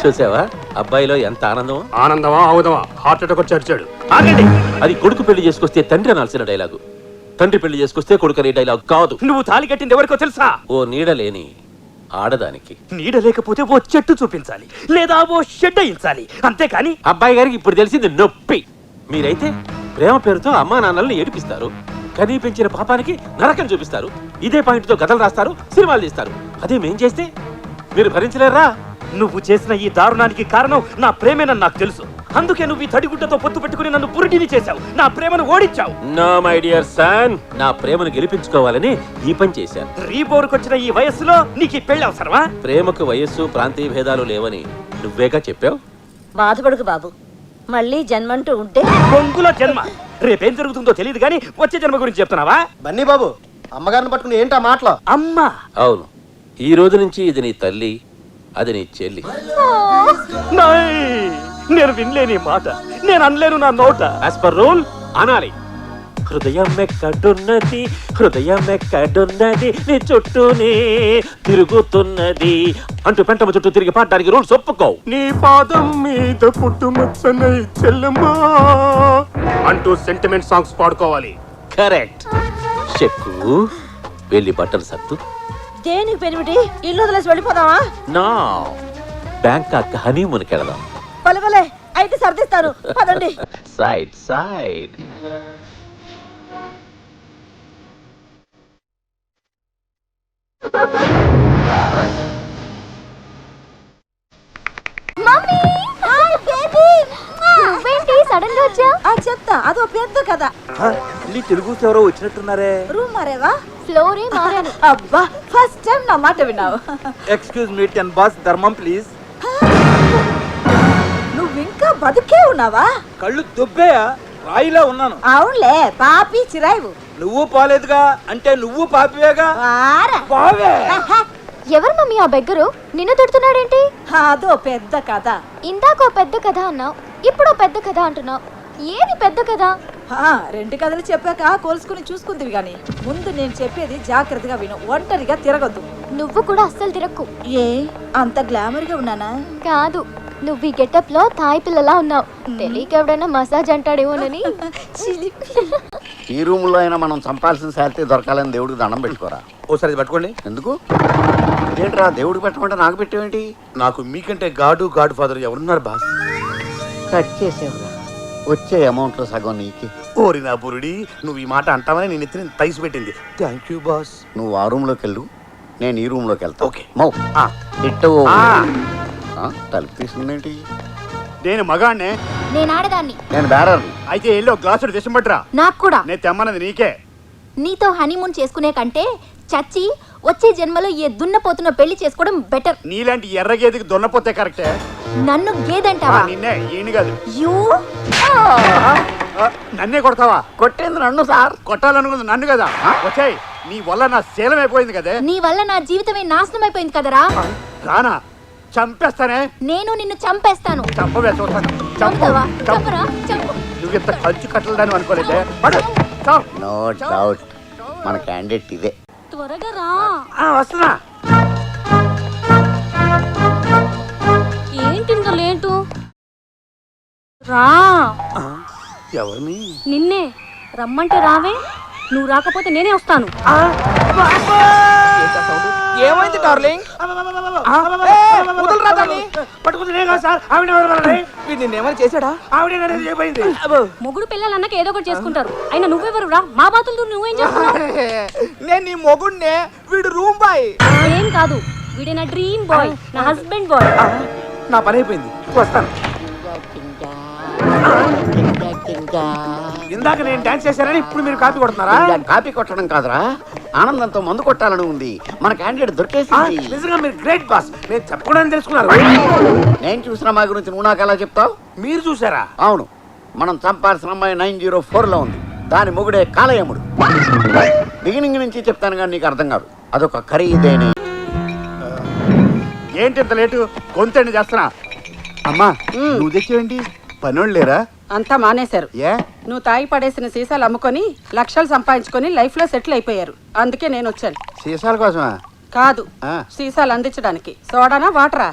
చూసావా అబ్బాయిలో ఎంత ఆనందం? ఆనందమా అవుదమా హార్ట్ అటాక్ వచ్చి అరిచాడు. ఆగండి. అది కొడుకు పెళ్లి చేసుకొస్తే తండ్రి అనాల్సిన డైలాగు. తండ్రి పెళ్లి చేసుకొస్తే కొడుకు అనే డైలాగ్ కాదు. నువ్వు తాళి కట్టింది ఎవరికో తెలుసా? ఓ నీడలేని ఆడదానికి. నీడ లేకపోతే ఓ చెట్టు చూపించాలి, లేదా ఓ షెడ్ అయించాలి, అంతేకాని అబ్బాయి గారికి ఇప్పుడు తెలిసింది నొప్పి. మీరైతే ప్రేమ పేరుతో అమ్మా నాన్నల్ని ఏడిపిస్తారు, కనీ పెంచిన పాపానికి నరకం చూపిస్తారు, ఇదే పాయింట్ తో కథలు రాస్తారు, సినిమాలు తీస్తారు. అదే మేం చేస్తే మీరు భరించలేరా? నువ్వు చేసిన ఈ దారుణానికి కారణం నా ప్రేమేనని నాకు తెలుసు. అందుకే నువ్వు ఈ తడిగుడ్డతో పొత్తు పెట్టుకుని నన్ను పురిటిని చేశావు, నా ప్రేమను ఓడించావు. నో మై డియర్ సన్, నా ప్రేమను గెలిపించుకోవాలని ఈ పని చేశాను. రీబోర్కొచ్చిన ఈ వయస్సులో నీకు ఈ పెళ్లి అవసరమా? ప్రేమకు వయస్సు ప్రాంతీయ భేదాలు లేవని నువ్వేగా చెప్పావు. బాధపడకు బాబు, మళ్ళీ జన్మంటూ ఉంటే బొంగుల జన్మ. రేపేం జరుగుతుందో తెలియదు కానీ వచ్చే జన్మ గురించి చెప్తున్నావా? బన్నీ బాబు, అమ్మగారిని పట్టుకుని ఏంటా మాటలు? అమ్మా, అవును, ఈ రోజు నుంచి ఇది నీ తల్లి, అది నీ చెల్లి. నాయ్, నేను వినలేని మాట, నేను అనలేను నా నోట. యాజ్ పర్ రూల్ అనాలి. హృదయం ఎక్కడున్నది, హృదయం ఎక్కడున్నది, నీ చుట్టూనే తిరుగుతున్నది అంటూ పెంటమ్మ చుట్టూ తిరిగి పాడడానికి రూల్స్ ఒప్పుకో. నీ పాదం మీద పుట్టుమచ్చనై చెల్లమ్మా అంటూ సెంటిమెంట్ సాంగ్స్ పాడుకోవాలి. కరెక్ట్. చెక్కు వెళ్ళి బట్టలు సత్తు. దేనికి పెనిమిటి? ఇల్లు వదిలేసి వెళ్ళిపోదామా? నా బ్యాంకాక్ హనీమూన్కి వెళదాం. పలువలే, అయితే సర్దిస్తాను, పదండి. Side side. సడన్ గా వచ్చా? చెప్తా, అదో పెద్ద కథ. తెలుగు ఎవరో వచ్చినట్టున్నారే. రూమ్ మారేవా? ఫ్లోరే మారాను. అబ్బా, ఫస్ట్ టైం నా మాట విన్నావు. ఎక్స్క్యూజ్ మీ, 10 బాస్ ధర్మం ప్లీజ్. నువ్వు ఇంకా బతుకే ఉన్నావా? కళ్ళు దుబ్బేయా? రాయిలా ఉన్నాను. అవునులే, పాపి చిరాయివు. నువ్వు పోలేదుగా, అంటే నువ్వు పాపివేగా. వారా. పోవే. ఎవరు మమ్మీ ఆ బెగ్గరు? నిన్ను తిడుతున్నాడేంటి? అదో పెద్ద కథ. ఇందాక ఓ పెద్ద కథ అన్నావు, ఇప్పుడు పెద్ద కథ అంటున్నావు. ఏది పెద్ద కథ? రెండు కథలు చెప్పాక కోల్చుకుని చూసుకుందివి గాని, ముందు నేను చెప్పేది జాగ్రత్తగా విను. ఒంటరిగా తిరగద్దు. నువ్వు కూడా అస్సలు తిరక్కు. ఏ అంత గ్లామర్ గా ఉన్నానా? కాదు, నువ్వు ఈ గెటప్ లో తాయి పిల్లలా ఉన్నావు. తెలియక ఎవడైనా మసాజ్ అంటాడేమోనని. ఈ రూమ్ లో అయినా మనం చంపాల్సిన శాలరీ దొరకాలని దేవుడికి దండం పెట్టుకోరా. ఓసారి పట్టుకోండి. ఎందుకు? ఏంట్రా దేవుడికి పెట్టమంటే నాకు పెట్టేవేంటి? నాకు మీకంటే గాడ్ ఫాదర్ ఎవరున్నారు బాస్? కట్ చేసేవరా, వచ్చే అమౌంట్ లో సగం నీకి. ఓరి నా బురుడి, నువ్వు ఈ మాట అంటావని నేను ఎత్తిన తైసి పెట్టింది. Thank you boss. నువ్వు ఆ రూమ్ లోకి వెళ్ళు, నేను ఈ రూమ్ లోకి వెళ్తా. ఓకే. మౌ ఆ. ఇట్టు ఆ. తలుపు తీసుకుందేంటి? నేను మగాడినే. నేను ఆడదాన్ని. నేను బేరర్ని. అయితే ఎల్లో గ్లాసుడు దేశం పట్టరా. నాకు కూడా. నేను తెమ్మన్నది నీకే. నీతో హనీమూన్ చేసుకునే కంటే చచ్చి వచ్చే జన్మలో ఏ దున్నపోతున్న పెళ్లి చేసుకోవడం బెటర్. నీలాంటి ఎర్ర గేదెకి దొన్నపోతే కరెక్టే. నన్ను గేదంటావా? నిన్నే, ఈయన కాదు. యూ నన్నే కొడతావా? కొట్టేంది నన్ను సార్. కొట్టాలనుకుంది నన్ను కదా. వచ్చాయి, నీ వల్ల నా శీలం అయిపోయింది కదే. నీ వల్ల నా జీవితమే నాశనం అయిపోయింది కదరా. రానా, చంపేస్తానే. నేను నిన్ను చంపేస్తాను. చంపవే, చూస్తాను. చంపుతావా? చంపరా? చంపు. నువ్వు ఇంత ఖర్చు కట్టలేదని అనుకోలేదే. పడు. చావు. నో డౌట్ మన క్యాండిడేట్ ఇదే. త్వరగా రా. వస్తున్నా. ఏంటి ఇంత లేటు? రా. ఎవరిని? నిన్నే రమ్మంటే రావే, నువ్వు రాకపోతే నేనే వస్తాను. ఏమైంది డార్లింగ్? పట్టుకుంది నేను కాదు సార్, ఆవిడ నిన్నేమైనా చేశాడా? ఆవిడ చేయబోయింది. మొగుడు పిల్లలు అన్నకి ఏదో ఒకటి చేసుకుంటారు. అయినా నువ్వెవరు రా? మా బాతులతో నువ్వేం చేస్తున్నావు? నేను నీ మొగుడినే, వీడు రూమ్ బాయ్. ఏం కాదు, వీడే నా డ్రీమ్ బాయ్, నా హస్బెండ్ బాయ్. నా పని అయిపోయింది, వస్తాను. ఇందాక నేను డాన్స్ చేశానని ఇప్పుడు మీరు కాపీ కొడుతున్నారా? కాపీ కొట్టడం కాదురా, ఆనందంతో మందు కొట్టాలని ఉంది. మన క్యాండిడేట్ దొరికేసింది. నిజంగా మీరు గ్రేట్ బాస్. నేను చెప్పకూడదని తెలుసుకున్నారు. నేను చూసిన మా గురించి నువ్వు నాకు ఎలా చెప్తావు? మీరు చూసారా? అవును, మనం చంపాల్సిన అమ్మాయి 904 లో ఉంది. దాని మొగుడే కాలయముడు. బిగినింగ్ నుంచి చెప్తాను కానీ నీకు అర్థం కాదు. అదొక ఖరీదైన. ఏంటి ఇంత లేటు? గొంతండి చేస్తున్నా. అమ్మా నువ్వు తెచ్చేయండి, పనోళ్ళు లేరా? అంతా మానేశారు. ఏ? నువ్వు తాగి పడేసిన సీసాలు అమ్ముకొని లక్షలు సంపాదించుకొని లైఫ్ లో సెటిల్ అయిపోయారు. అందుకే నేను వచ్చాను. సీసాల కోసమా? కాదు, ఆ. సీసాలు అందించడానికి. సోడానా వాటరా?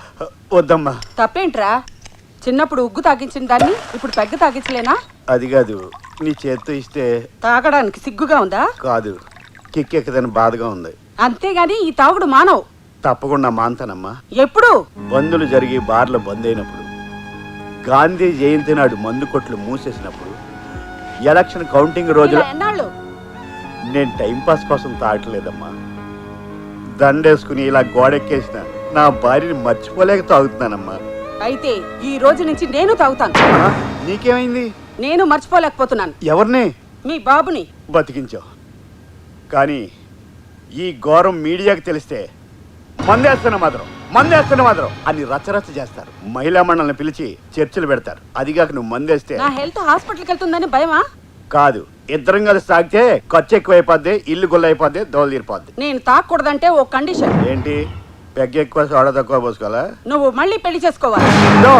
వద్దమ్మా. తప్పేంట్రా? చిన్నప్పుడు ఉగ్గు తాగించిన దాన్ని ఇప్పుడు పెగ్గ తాగించలేనా? అది కాదు, నీ చేత్తో ఇస్తే. తాగడానికి సిగ్గుగా ఉందా? కాదు, కిక్కెక్కదని బాధగా ఉంది. అంతేగాని ఈ తాగుడు మానవు. తప్పకుండా మాన్తానమ్మా. ఎప్పుడు? బందులు జరిగి బార్లు బంద్ అయినప్పుడు, గాంధీ జయంతి నాడు మందు కొట్లు మూసేసినప్పుడు, ఎలక్షన్ కౌంటింగ్ రోజులు. ఇలా ఎన్నాళ్ళు? నేను టైంపాస్ కోసం తాగట్లేదమ్మా. దండేసుకుని ఇలా గోడెక్కేసిన నా భార్యని మర్చిపోలేక తాగుతున్నానమ్మా. అయితే ఈ రోజు నుంచి నేను తాగుతాను. నీకేమైంది? నేను మర్చిపోలేకపోతున్నాను. ఎవరిని? మీ బాబుని. బతికించావు. కానీ ఈ ఘోరం మీడియాకి తెలిస్తే మందేస్తున్న మాత్రం అని రచ్చరచ్చ చేస్తారు. మహిళా మండలిని పిలిచి చర్చలు పెడతారు. అదిగాక నువ్వు మందేస్తే. నా హెల్త్ హాస్పిటల్కి వెళ్తుందని భయమా? కాదు, ఇద్దరం కలిసి తాగితే ఖర్చు ఎక్కువైపోద్ది, ఇల్లు గుల్ల అయిపోద్ది, దోలు తీరిపోద్ది. నేను తాగకూడదంటే ఓ కండిషన్. ఏంటి? పెగ్గ ఎక్కువ సోడా తక్కువ పోసుకోవాలా? నువ్వు మళ్ళీ పెళ్లి చేసుకోవాలి. నో!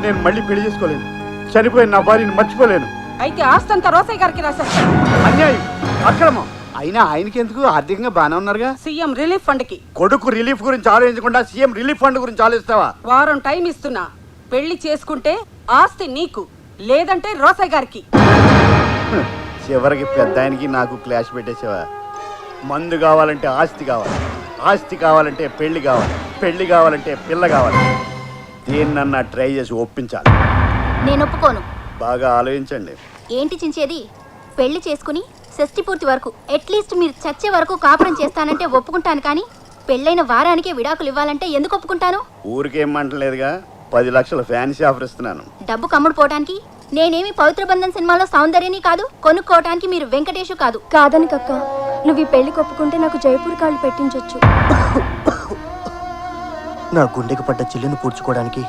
నేను మళ్ళీ పెళ్లి చేసుకోలేను. చనిపోయిన నా భార్యని మర్చిపోలేను. అయితే ఆస్తంతా రోసయ్య గారికి రాసేస్తాను. అన్యాయం, అక్రమం. అయినా ఆయనకి ఎందుకు? ఆర్థికంగా బాగానే ఉన్నారుగా. సీఎం రిలీఫ్ ఫండ్ కి. కొడుకు రిలీఫ్ గురించి ఆలోచించకుండా సీఎం రిలీఫ్ ఫండ్ గురించి ఆలోచిస్తావా? వారం టైం ఇస్తున్నా. పెళ్లి చేసుకుంటే ఆస్తి నీకు, లేదంటే రోసయ్య గారికి. చివరికి పెద్ద ఆయనకి నాకు క్లాష్ పెట్టేసావా? మందు కావాలంటే ఆస్తి కావాలి, ఆస్తి కావాలంటే పెళ్లి కావాలి, పెళ్లి కావాలంటే పిల్ల కావాలి. దేన్నన్నా ట్రై చేసి ఒప్పించాలి. నేను ఒప్పుకోను. బాగా ఆలోచించండి. ఏంటి చించేది? పెళ్లి చేసుకుని షష్టి పూర్తి వరకు, అట్లీస్ట్ మీరు చచ్చే వరకు కాపురం చేస్తానంటే ఒప్పుకుంటాను, కానీ పెళ్ళైన వారానికే విడాకులు ఇవ్వాలంటే ఎందుకు ఒప్పుకుంటాను? ఊరికేం మంటలేదుగా. 10 లక్షల ఫ్యాన్సీ ఆఫర్ ఇస్తున్నాను. డబ్బు కమ్ముడు పోవటానికి? నేనేమి పవిత్ర బంధం సినిమాలో సౌందర్యని కాదు, కొనుక్కోవటానికి మీరు వెంకటేషు కాదు. కాదని కక్క, నువ్వు ఈ పెళ్లి ఒప్పుకుంటే నాకు జైపూర్ కాళ్ళు పెట్టించొచ్చు. నా గుండెకు పడ్డ చిల్లును పూడ్చుకోవడానికి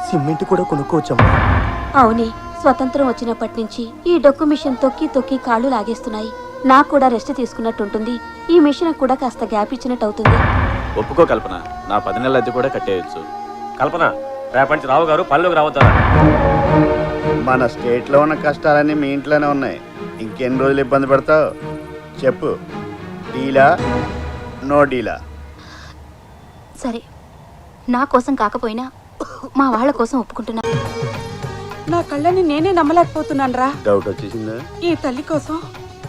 సిమెంట్ కూడా కొనుక్కోవచ్చమ్మా. అవునే, స్వతంత్రం వచ్చినప్పటి నుంచి ఈ డొక్కు మిషన్ తొక్కి తొక్కి కాళ్ళు లాగేస్తున్నాయి. నాకు కూడా రెస్ట్ తీసుకున్నట్టుంటుంది. ఈ మిషన్ కూడా కాస్త గ్యాప్ ఇచ్చినట్టు అవుతుంది. ఒప్పుకో కల్పన, నా 10 నెలల అద్దె కూడా కట్టేయచ్చు. కల్పన, రేపటి రావు గారు పనిలోకి రావద్దా? మన స్టేట్లో ఉన్న కష్టాలన్నీ మీ ఇంట్లోనే ఉన్నాయి. ఇంకెన్ని రోజులు ఇబ్బంది పడతావు చెప్పు. డీలా నో డీలా? సరే, నా కోసం కాకపోయినా మా వాళ్ళ కోసం ఒప్పుకుంటున్నా. నా కళ్ళని నేనే నమ్మలేకపోతున్నాను రా. డౌట్ వచ్చేసిందా? ఈ తల్లి కోసం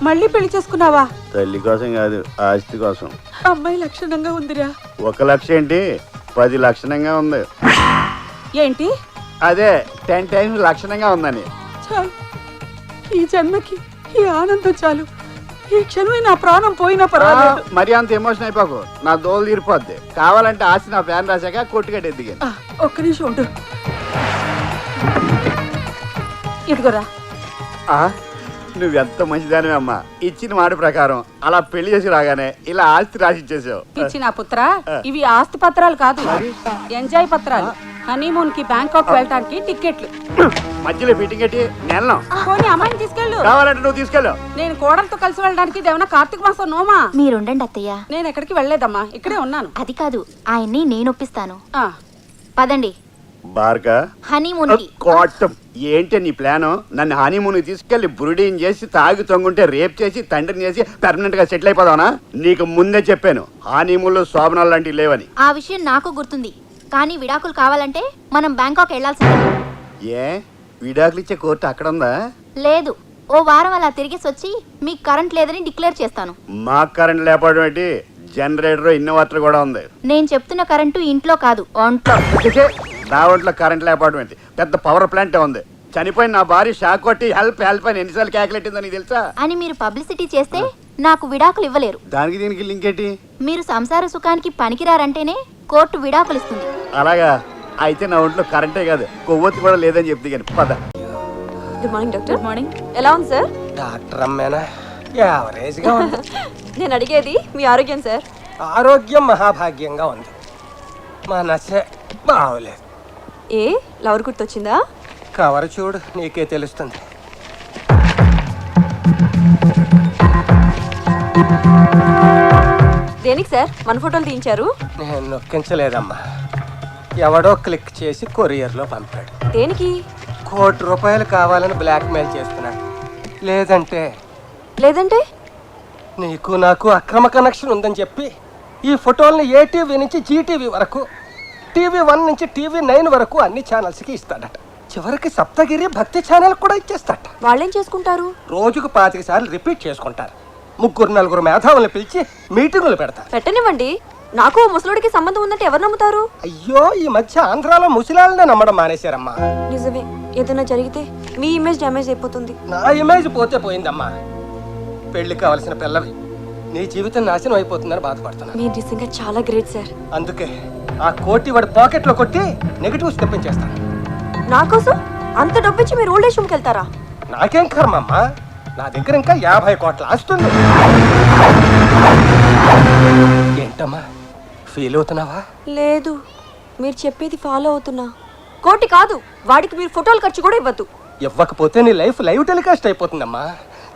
మళ్ళీ పెళ్లి చేసుకున్నావా? తల్లి కోసం కాదు, ఆస్తి కోసం. అమ్మాయి లక్షణంగా ఉందిరా. 1 లక్ష ఏంటి, 10 లక్షణంగా ఉంది. ఏంటి? అదే 10 టైమ్స్ లక్షణంగా ఉందని. చాలు, ఈ జన్మకి ఈ ఆనందం చాలు. ఈ క్షణమే నా ప్రాణం పోయినా పర్వాలేదు. మరి అంత ఎమోషన్ అయిపోకు, నా దోలు తీరిపోద్ది. కావాలంటే ఆస్తి నా ఫ్యాన్ రాశాక కొట్టుగడ్డ ఎదిగాను. ఒక్క నిమిషం ఉండు. ఇదిగోరా. నువ్వెంత మంచిదానివి అమ్మా. ఇచ్చిన మాట ప్రకారం అలా పెళ్లి చేసి రాగానే ఇలా ఆస్తి రాసి ఇచ్చేసావు. పిచ్చి నా పుత్ర, ఇవి ఆస్తి పత్రాలు కాదు, ఎంజాయ్ పత్రాలు. హనీమూన్ కి బ్యాంకాక్ వెళ్ళటానికి టికెట్లు. మధ్యలో ఫిట్టింగ్ ఎట్టి నెలను పోనీ అమ్మాయిని తీసుకెళ్ళు. కావాలంటే నువ్వు తీసుకెళ్ళు. నేను కోడలతో కలిసి వెళ్ళడానికి ఇదేమన్నా కార్తీక మాసం నోమా? మీరుండండి అత్తయ్య. నేను ఎక్కడికి వెళ్ళలేదమ్మా, ఇక్కడే ఉన్నాను. అది కాదు, ఆయన్ని నేను ఒప్పిస్తాను. ఆ, పదండి బార్గా హనీమూన్ కి. కోటం ఏంటి నీ ప్లాను? నన్ను హనీమూన్ తీసుకెళ్లి బ్రూడింగ్ చేసి తాగి తొంగుంటే రేప్ చేసి తండ్రిని చేసి పర్మనెంట్ గా సెటిల్ అయిపోదావనా? నీకు ముందే చెప్పాను హనీమూన్లో శోభనాలు లాంటివి లేవని. ఆ విషయం నాకు గుర్తుంది, కానీ విడాకులు కావాలంటే మనం బ్యాంకాక్ వెళ్లాల్సిందే. ఏ విడాకులు ఇచ్చే కోర్టు అక్కడ ఉందా? లేదు, ఓ వారం అలా తిరిగేసి వచ్చి మీకు కరెంట్ లేదని డిక్లేర్ చేస్తాను. మాకు కరెంట్ లేకపోవడం ఏంటి? జనరేటర్ ఇన్వర్టర్ కూడా ఉంది. నేను చెప్తున్న కరెంటు ఇంట్లో కాదు, ఒంట్లో. నా ఒంట్లో కరెంట్ లేకపోవడం ఏంటి? పెద్ద పవర్ ప్లాంట్ ఉంది. చనిపోయిన నా భార్య షాక్ కొట్టి హెల్ప్ హెల్ప్ అని ఎన్నిసార్లు క్యాకులెట్టిందో నీకు తెలుసా? అని మీరు పబ్లిసిటీ చేస్తే నాకు విడాకులు ఇవ్వలేరు. దానికి దీనికి లింక్ ఏంటి? మీరు సంసార సుఖానికి పనికిరారంటేనే కోర్టు విడాకులు ఇస్తుంది. అలాగా? అయితే నా ఒంట్లో కరెంటే కాదు, కొవ్వొత్తి కూడా లేదని చెప్తే కానీ పద. Good morning doctor. Good morning. ఎలా ఉంది సార్? డాక్టర్ అమ్మేనా? యావరేజ్గా ఉంది. నేను అడిగేది మీ ఆరోగ్యం సార్. ఆరోగ్యం మహాభాగ్యంగా ఉంది. మనసే బాగోలేదు. ఏ లవర్ గుర్తొచ్చిందా? కవర్ చూడు, నీకే తెలుస్తుంది. దేనికి సార్ మన ఫోటోలు తీయించారు? నేను నొక్కించలేదమ్మా, ఎవడో క్లిక్ చేసి కొరియర్లో పంపాడు. దేనికి? ₹1 కోటి కావాలని బ్లాక్మెయిల్ చేస్తున్నాడు. లేదంటే నీకు నాకు అక్రమ కనెక్షన్ ఉందని చెప్పి ఈ ఫోటోల్ని ఏటీవీ నుంచి జీటీవీ వరకు, TV1 నుంచి TV9 వరకు అన్ని ఛానల్స్కి ఇస్తాడట. చివరికి సప్తగిరి భక్తి ఛానల్ కూడా ఇచ్చేస్తాడట. వాళ్ళేం చేసుకుంటారు? రోజుకు 25 సార్లు రిపీట్ చేసుకుంటారు. 3-4 మేధావులను పిలిచి మీటింగులు పెడతారు. పెట్టనివ్వండి, నాకు ముసలుడికి సంబంధం ఉందంటే ఎవరు నమ్ముతారు? అయ్యో, ఈ మధ్య ఆంధ్రాలో ముసలాళ్ళనే నమ్మడం మానేశారమ్మా. నిజమే, ఏదైనా జరిగితే మీ ఇమేజ్ డ్యామేజ్ అయిపోతుంది. నా ఇమేజ్ పోతే పోయిందమ్మా. పెళ్లి కావలసిన పిల్లవి నీ జీవితం నాశనం అయిపోతుందని బాధపడుతున్నా. మీరు నిజంగా చాలా గ్రేట్ సార్. అందుకే ఆ కోటి వాడి పాకెట్లో కొట్టి నెగటివ్స్ తెప్పించేస్తాను. నా కోసం అంత డబ్బిచ్చి మీరు ఓల్డ్ ఏజ్ హోమ్కి వెళ్తారా? నాకేం కర్మమ్మా, నా దగ్గర ఇంకా 50 కోట్ల ఆస్తుంది. ఏంటమ్మా ఫీల్ అవుతున్నావా? లేదు, మీరు చెప్పేది ఫాలో అవుతున్నా. కోటి కాదు, వాడికి మీరు ఫోటోలు ఖర్చు కూడా ఇవ్వద్దు. ఇవ్వకపోతే నీ లైఫ్ లైవ్ టెలికాస్ట్ అయిపోతుందమ్మా.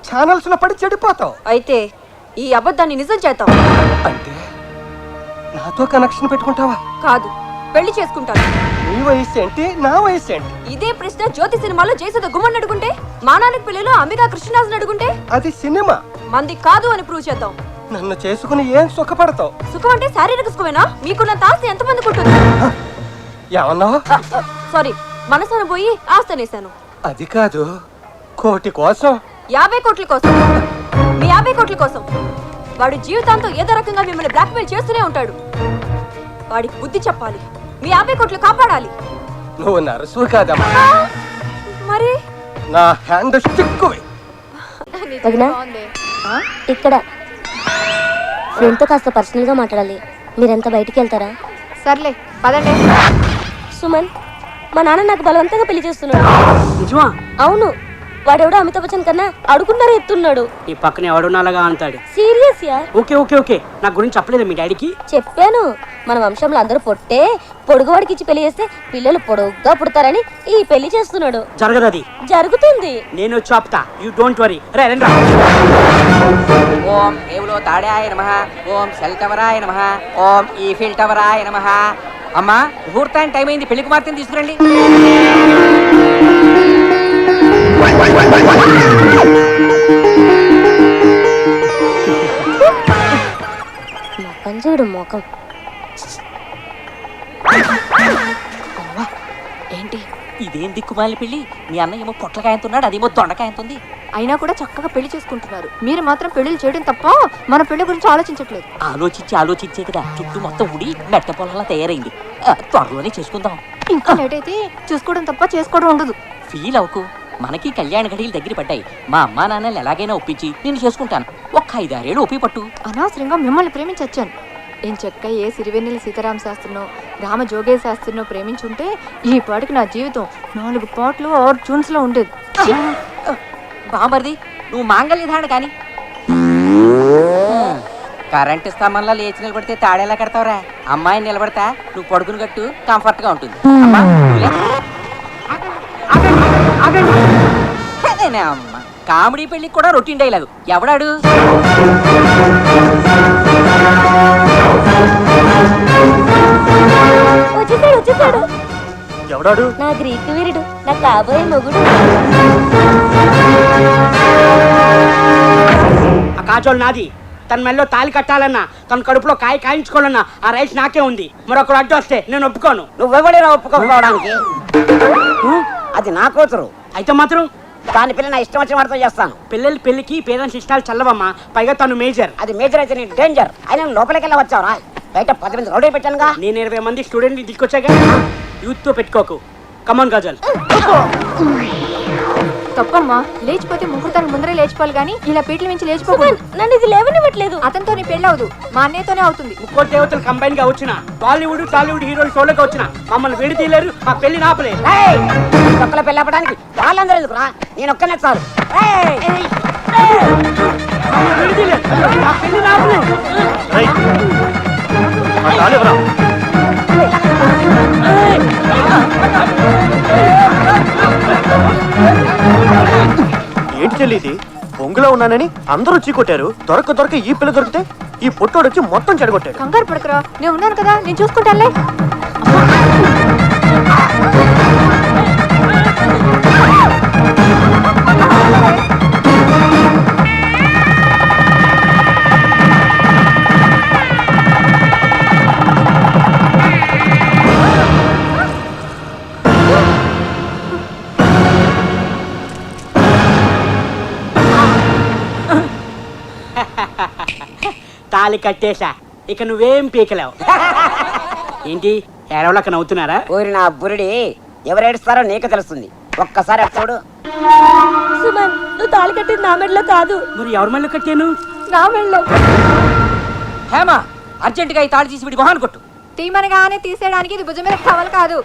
ఛానల్స్ లో పడి చెడిపోతావు. అయితే ఈ అబద్ధాన్ని నిజం చేద్దాం. అంటే నాతో కనెక్షన్ పెట్టుకుంటావా? కాదు, పెళ్లి చేసుకుంటాను. నీ వయసు ఏంటి, నా వయసు ఏంటి? ఇదే ప్రశ్న జ్యోతి సినిమాలో జయసుధ గుమ్మని అడుగుంటే, మా నాన్నకి పెళ్లిలో అంబికా కృష్ణరాజుని అడుగుంటే, అది సినిమా, మంది కాదు అని ప్రూవ్ చేద్దాం. నన్ను చేసుకుని ఏం సుఖపడతావు? సుఖం అంటే శారీరక సుఖమేనా? మీకున్నంత ఆస్తి ఎంతమందికి ఉంటుంది? ఏమన్నావు? సారీ, మనసును పోయి ఆస్తి అనేసాను. అది కాదు, కోటి కోసం. 50 కోట్ల కోసం. మీ 50 కోట్ల కోసం వాడు జీవితాంతం ఏదో రకంగా మిమ్మల్ని బ్లాక్మెయిల్ చేస్తూనే ఉంటాడు. వాడికి బుద్ధి చెప్పాలి, మీ 50 కోట్లు కాపాడాలి. నువ్వు నర్సు కాదమ్మా, మరి నా హ్యాండ్ స్టిక్కువి. ఇక్కడ ఫ్రెండ్తో కాస్త పర్సనల్గా మాట్లాడాలి. మీరంతా బయటికి వెళ్తారా? సర్లే పదండి. సుమన్, మా నాన్న నాకు బలవంతంగా పెళ్లి చేస్తున్నాడు. నిజమా? అవును, వాడెవడో అమితాబ్ బచ్చన్ కన్నా అడుగున్నారా ఎత్తున్నాడు. ఈ పక్కన ఎవడున్నాలాగా అంటాడు. Serious yeah? Okay okay okay, నా గురించి చెప్పలేదు మీ డాడీకి? చెప్పాను, మన వంశంలో అందరూ పొట్టే పొడుగువాడికి ఇచ్చి పెళ్లి చేస్తే పిల్లలు పొడుగ్గా పుడతారని ఈ పెళ్లి చేస్తున్నాడు. జరగదు. అది జరుగుతుంది. నేను చెప్తా, యూ డోంట్ వరీ. రండి. ఓం ఏవులో తాడాయ నమః, ఓం సెల్ టవరాయ నమః, ఓం ఈఫిల్ టవరాయ నమః. అమ్మా, ముహూర్తానికి టైం అయింది, పెళ్లి కుమార్తెను తీసుకురండి. మొఖం చూడు, మొఖం. ఏంటి ఇదేం దిక్కుమాలిన పెళ్లి? మీ అన్న ఏమో పొట్లకాయంతున్నాడు, అదేమో దొండకాయంతుంది. అయినా కూడా చక్కగా పెళ్లి చేసుకుంటున్నారు. మీరు మాత్రం పెళ్లిళ్ళు చేయడం తప్ప మన పెళ్లి గురించి ఆలోచించట్లేదు. ఆలోచించే కదా చుట్టూ మొత్తం ఉడి మెట్ట పొలంలా తయారైంది. త్వరలోనే చేసుకుందాం. ఇంకా లేట్ అయితే చూసుకోవడం తప్ప చేసుకోవడం ఉండదు. ఫీల్ అవ్వకు, మనకి కళ్యాణ ఘడియలు దగ్గర పడ్డాయి. మా అమ్మా నాన్నలు ఎలాగైనా ఒప్పించి నేను చేసుకుంటాను. ఒక్క 5-6 ఏళ్ళు ఒప్పి పట్టు. అనవసరంగా మిమ్మల్ని ప్రేమించొచ్చాను. ఏం చెక్క ఏ సిరివెన్నెల సీతారామ శాస్త్రినో రామ జోగే శాస్త్రినో ప్రేమించుంటే ఈ పాటికి నా జీవితం 4 పాటలు 6 ట్యూన్స్ లో ఉండేది. బామర్ది, నువ్వు మాంగళ్య ధారణ కానీ కరెంటు స్తంభంలో లేచి నిలబడితే తాడేలా కడతావురా? అమ్మాయిని నిలబడతా, నువ్వు పడుకుని కట్టు, కంఫర్ట్ గా ఉంటుంది. అమ్మ, కామెడీ పెళ్లికి కూడా రొటీన్ డైలాగు. ఎవడాడు? వచ్చేసాడు. ఎవడాడు? నా గ్రీకు వీరుడు, నా కాబోయే మొగుడు. ఆ కాజోలు నాది. తన మెల్లో తాలి కట్టాలన్నా, తన కడుపులో కాయ కాయించుకోవాలన్నా ఆ రైస్ నాకే ఉంది. మరొకరు అడ్డు వస్తే నేను ఒప్పుకోను. నువ్వెవడేనా ఒప్పుకోవడానికి? అది నా కూతురు. అయితే మాత్రం దాని పిల్ల నా ఇష్టం వచ్చిన వాడితో చేస్తాను. పిల్లల పెళ్లికి పేరెంట్స్ ఇష్టాలు చల్లవమ్మా. పైగా తను మేజర్. అది మేజర్ అయితే నీ డేంజర్. అయినా లోపలికి వెళ్ళి వచ్చావురా? బయట 10 మంది రౌడీ పెట్టానుగా. నేను 20 మంది స్టూడెంట్ తీసుకొచ్చాగా. యూత్ తో పెట్టుకోకు. కమాన్ కాజల్. తప్పమ్మా, లేచిపోతే ముహూర్తానికి ముందరే లేచిపోవాలి కానీ ఇలా పీటల నుంచి లేచిపోకూడదు. నన్ను ఇది లేవనివ్వట్లేదు. అతనితో నీ పెళ్ళి అవదు, మా అన్నయ్యతోనే అవుతుంది. ముక్కోటి దేవతలు కంబైన్ గా వచ్చిన బాలీవుడ్ టాలీవుడ్ హీరోలు షోలోకి వచ్చిన మమ్మల్ని విడి తీయలేరు. మా పెళ్లి నాపలేదు. ఒక్కల పెళ్ళి అవ్వడానికి వాళ్ళందరూ ఎందుకురా? నేను ఒక్కనే చాలు. విడి తీయలేరు. మా పెళ్లి నాపలేదు. ఏంటి చెల్లి ఇది? బొంగులో ఉన్నానని అందరూ చీకొట్టారు. దొరక ఈ పిల్ల దొరికితే ఈ పొట్టోడు వచ్చి మొత్తం చెడగొట్టాడు. కంగారు పడకరా, నేను ఉన్నాను కదా, నేను చూసుకుంటానులే. తాళి కట్టేశా, ఇక నువ్వేం పీకలేవు. ఏంటి ఏడవలక నవ్వుతున్నారా? ఊరి నా బురిడి ఎవరు ఏడుస్తారో నీకు తెలుస్తుంది. ఒక్కసారి చూడు. సుమన్, నువ్వు తాళి కట్టింది నా మెడలో కాదు. మరి ఎవరి మళ్ళీ కట్టాను? నా మెళ్ళో. హేమా, అర్జెంటుగా ఈ తాళి తీసి విడి మొహాన్ని కొట్టు. తీమనగానే తీసేయడానికి ఇది భుజం మీద టవల్ కాదు,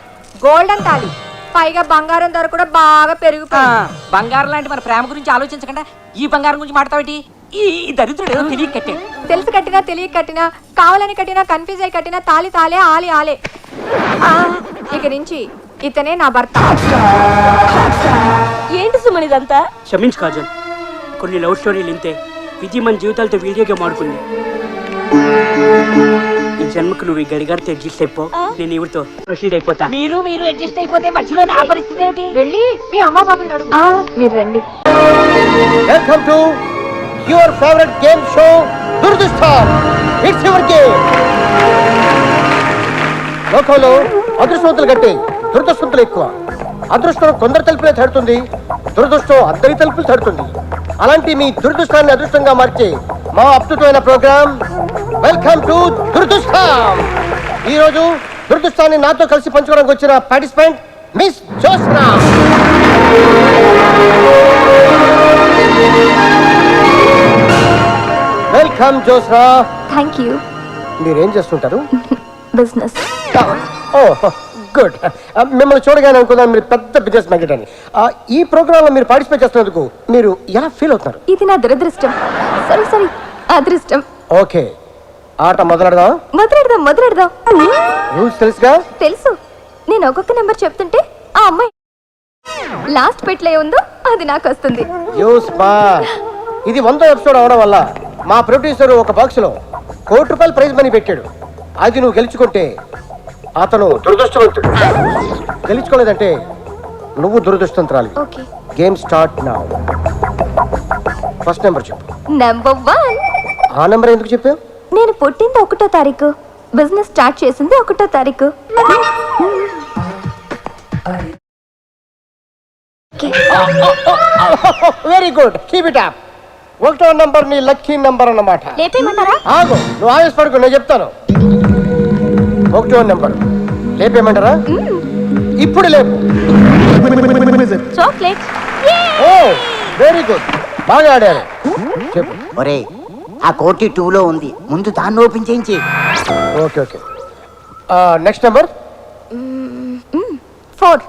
గోల్డెన్ తాళి. పైగా బంగారం ధర కూడా బాగా పెరిగిపోయింది. బంగారం లాంటి మన ప్రేమ గురించి ఆలోచించకుండా ఈ బంగారం గురించి మాట్లాడతావేటి? ఈ దరిద్రుడు ఏదో తెలియక కట్టాడు. తెలిసి కట్టినా తెలియక కట్టినా, కావాలని కట్టినా, కన్ఫ్యూజ్ అయి కట్టినా తాళి తాలే, ఆలి ఆలే. ఇక నుంచి ఇతనే నా భర్త. ఏంటి సుమన్ ఇదంతా? క్షమించు కాజల్, కొన్ని లవ్ స్టోరీలు ఇంతే. విధి మన జీవితాలతో వీడియో గేమ్ ఆడుకుంది. ఈ జన్మకు నువ్వు ఈ గడిగారితో అడ్జస్ట్ అయిపో, నేను ఇవిడితో ప్రొసీడ్ అయిపోతా. మీరు అడ్జస్ట్ అయిపోతే మధ్యలో నా పరిస్థితి ఏంటి? వెళ్ళి మీ అమ్మ బాబుని అడుగు. మీరు రండి. Welcome to your favourite game show దురదృష్టం. It's your game. లోకంలో అదృష్టవంతులు కంటే దురదృష్టవంతులు ఎక్కువ. అదృష్టం కొందరు తలుపులే తడుతుంది, దురదృష్టం అందరి తలుపులు తడుతుంది. అలాంటి మీ దురదృష్టాన్ని అదృష్టంగా మార్చే మా అద్భుతమైన ప్రోగ్రామ్ వెల్కమ్ టు దురదృష్టం. ఈ రోజు దురదృష్టాన్ని నాతో కలిసి పంచుకోవడానికి వచ్చిన participant miss Josna. Welcome Josna. Thank you. మీరేం చేస్తుంటారు? బిజినెస్. ఓ గుడ్. మిమ్మల్ని చూడగానే అనుకున్నాను మీరు పెద్ద బిజినెస్ మ్యాగ్నెట్ అని. ఈ ప్రోగ్రామ్ లో మీరు పార్టిసిపేట్ చేస్తున్నందుకు మీరు ఎలా ఫీల్ అవుతున్నారు? ఇది నా దురదృష్టం. సరే అదృష్టం. ఓకే, ఆట మొదలెడదాం. మొదలెడదాం. రూల్స్ తెలుసుగా? తెలుసు. నేను ఒక్కొక్క నెంబర్ చెప్తుంటే ఆ అమ్మాయి లాస్ట్ పెట్లో ఉందో అది నాకు వస్తుంది. You smart. ఇది 100వ ఎపిసోడ్ అవడం వల్ల మా ప్రొడ్యూసర్ ఒక బాక్స్ లో ₹1 కోటి ప్రైజ్ మనీ పెట్టాడు. అది నువ్వు గెలుచుకుంటే అతను దురదృష్టవంతుడు, గెలుచుకోలేదంటే నువ్వు దురదృష్టవంతురాలి. Okay, game start now. First number చెప్పు. నెంబర్ 1. ఆ నెంబర్ ఎందుకు చెప్పావు? నేను పుట్టింది 1వ తారీఖు, బిజినెస్ స్టార్ట్ చేసింది 1వ తారీఖు. Very good, keep it up. 1వ నంబర్ నీ లక్కీ నంబర్ అన్నమాట. లేపేయమంటారా? ఆగు, నువ్వు ఆవేశపడకు, నేను చెప్తాను. 1వ నంబర్ లేపేయమంటారా? ఇప్పుడు లేపు. చాక్లెట్. ఓ వెరీ గుడ్, బాగా ఆడారు. చెప్పు. ఒరే, ఆ కోటి 2లో ఉంది, ముందు దాన్ని ఓపెన్ చేయించి. Okay okay. Next number? 4.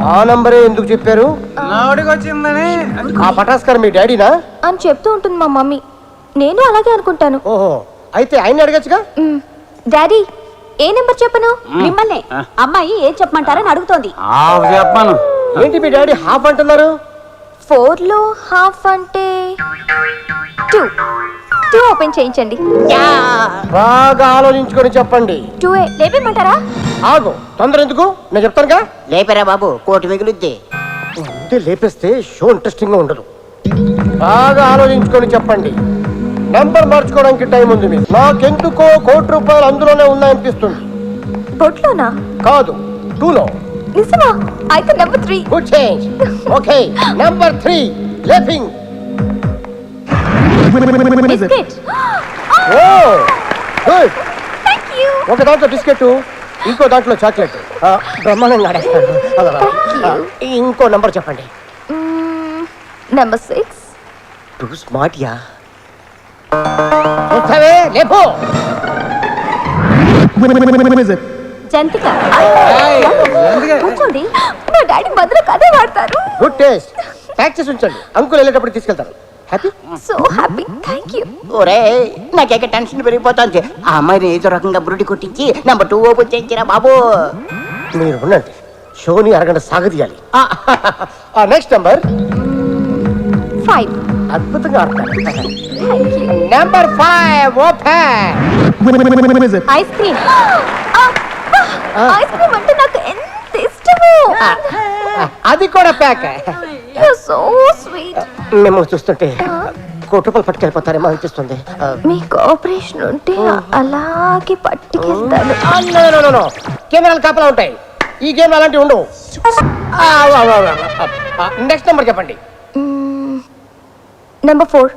ఆ నంబరే ఎందుకు చెప్పారు? వచ్చిందని. ఆ పటాస్కర్ మీ డాడీనా? అని చెప్తూ ఉంటుంది మా మమ్మీ. నేను అలాగే అనుకుంటాను. ఓహో, అయితే ఆయన అడగచ్చుగా. డాడీ, ఏ నెంబర్ చెప్పను? మిమ్మల్ని అమ్మాయి ఏం చెప్పమంటారని అడుగుతోంది. చెప్పాను. ఏంటి మీ డాడీ హాఫ్ అంటున్నారు? 4లో హాఫ్ అంటే 2. 2 ఓపెన్ చేయించండి. బాగా ఆలోచించుకొని చెప్పండి. 2 లేపేయమంటారా? ఆగు, తొందర ఎందుకు, నేను చెప్తానుగా. లేపరా బాబు, కోటి మిగులుద్ది. అంటే లేపేస్తే షో ఇంట్రెస్టింగ్ గా ఉండదు. బాగా ఆలోచించుకొని చెప్పండి. నెంబర్ మార్చుకోవడానికి టైం ఉంది మీకు. నాకెందుకో ₹1 కోటి అందులోనే ఉన్నాయనిపిస్తుంది. బొట్లోనా? కాదు, 2లో. నిజమా? అయితే number 3. Good change. Okay, number 3 లేపింగ్. Biscuit. Oh good. Thank you. ఒక దాంట్లో బిస్కెట్, ఇంకో దాంట్లో చాక్లెట్. బ్రహ్మాండంగా ఆడేస్తాడు. ఇంకో నంబర్ చెప్పండి. నెంబర్ 6. టూ స్మార్ట్ యా. చూస్తావే, లేపో. జంతిక. కూర్చోండి, మా డాడీ భద్రకు అదే వాడతారు. Good taste. ప్యాక్ చేసి ఉంచండి, అంకుల్ వెళ్ళేటప్పుడు తీసుకెళ్తారు. Happy? So happy. Thank you. ఒరే నాకేక టెన్షన్ పెరిగిపోతుంది. ఆ అమ్మాయిని ఏదో రకంగా బురుడి కొట్టించి నెంబర్ 2 ఓపెన్ చేయించిరా బాబు. మీరు ఉండండి, షోని అరగంట సాగదీయాలి. Next number 5. అద్భుతంగా ఆడతారు. Thank you. Number 5 open. Ice cream. Ice cream అంటే నాకు ఎంత ఇష్టమో. అది కూడా ప్యాక్. You so sweet. మిమ్మల్ని చూస్తుంటే కోటపల్ పట్టుకెళ్ళిపోతారేమో అనిపిస్తుంది. మీ కోఆపరేషన్ ఉంటే అలాగే పట్టుకెళ్తాను. కెమెరాలు కాపలా ఉంటాయి, ఈ గేమ్ అలాంటివి ఉండవు. నెక్స్ట్ నెంబర్ చెప్పండి. నెంబర్ 4.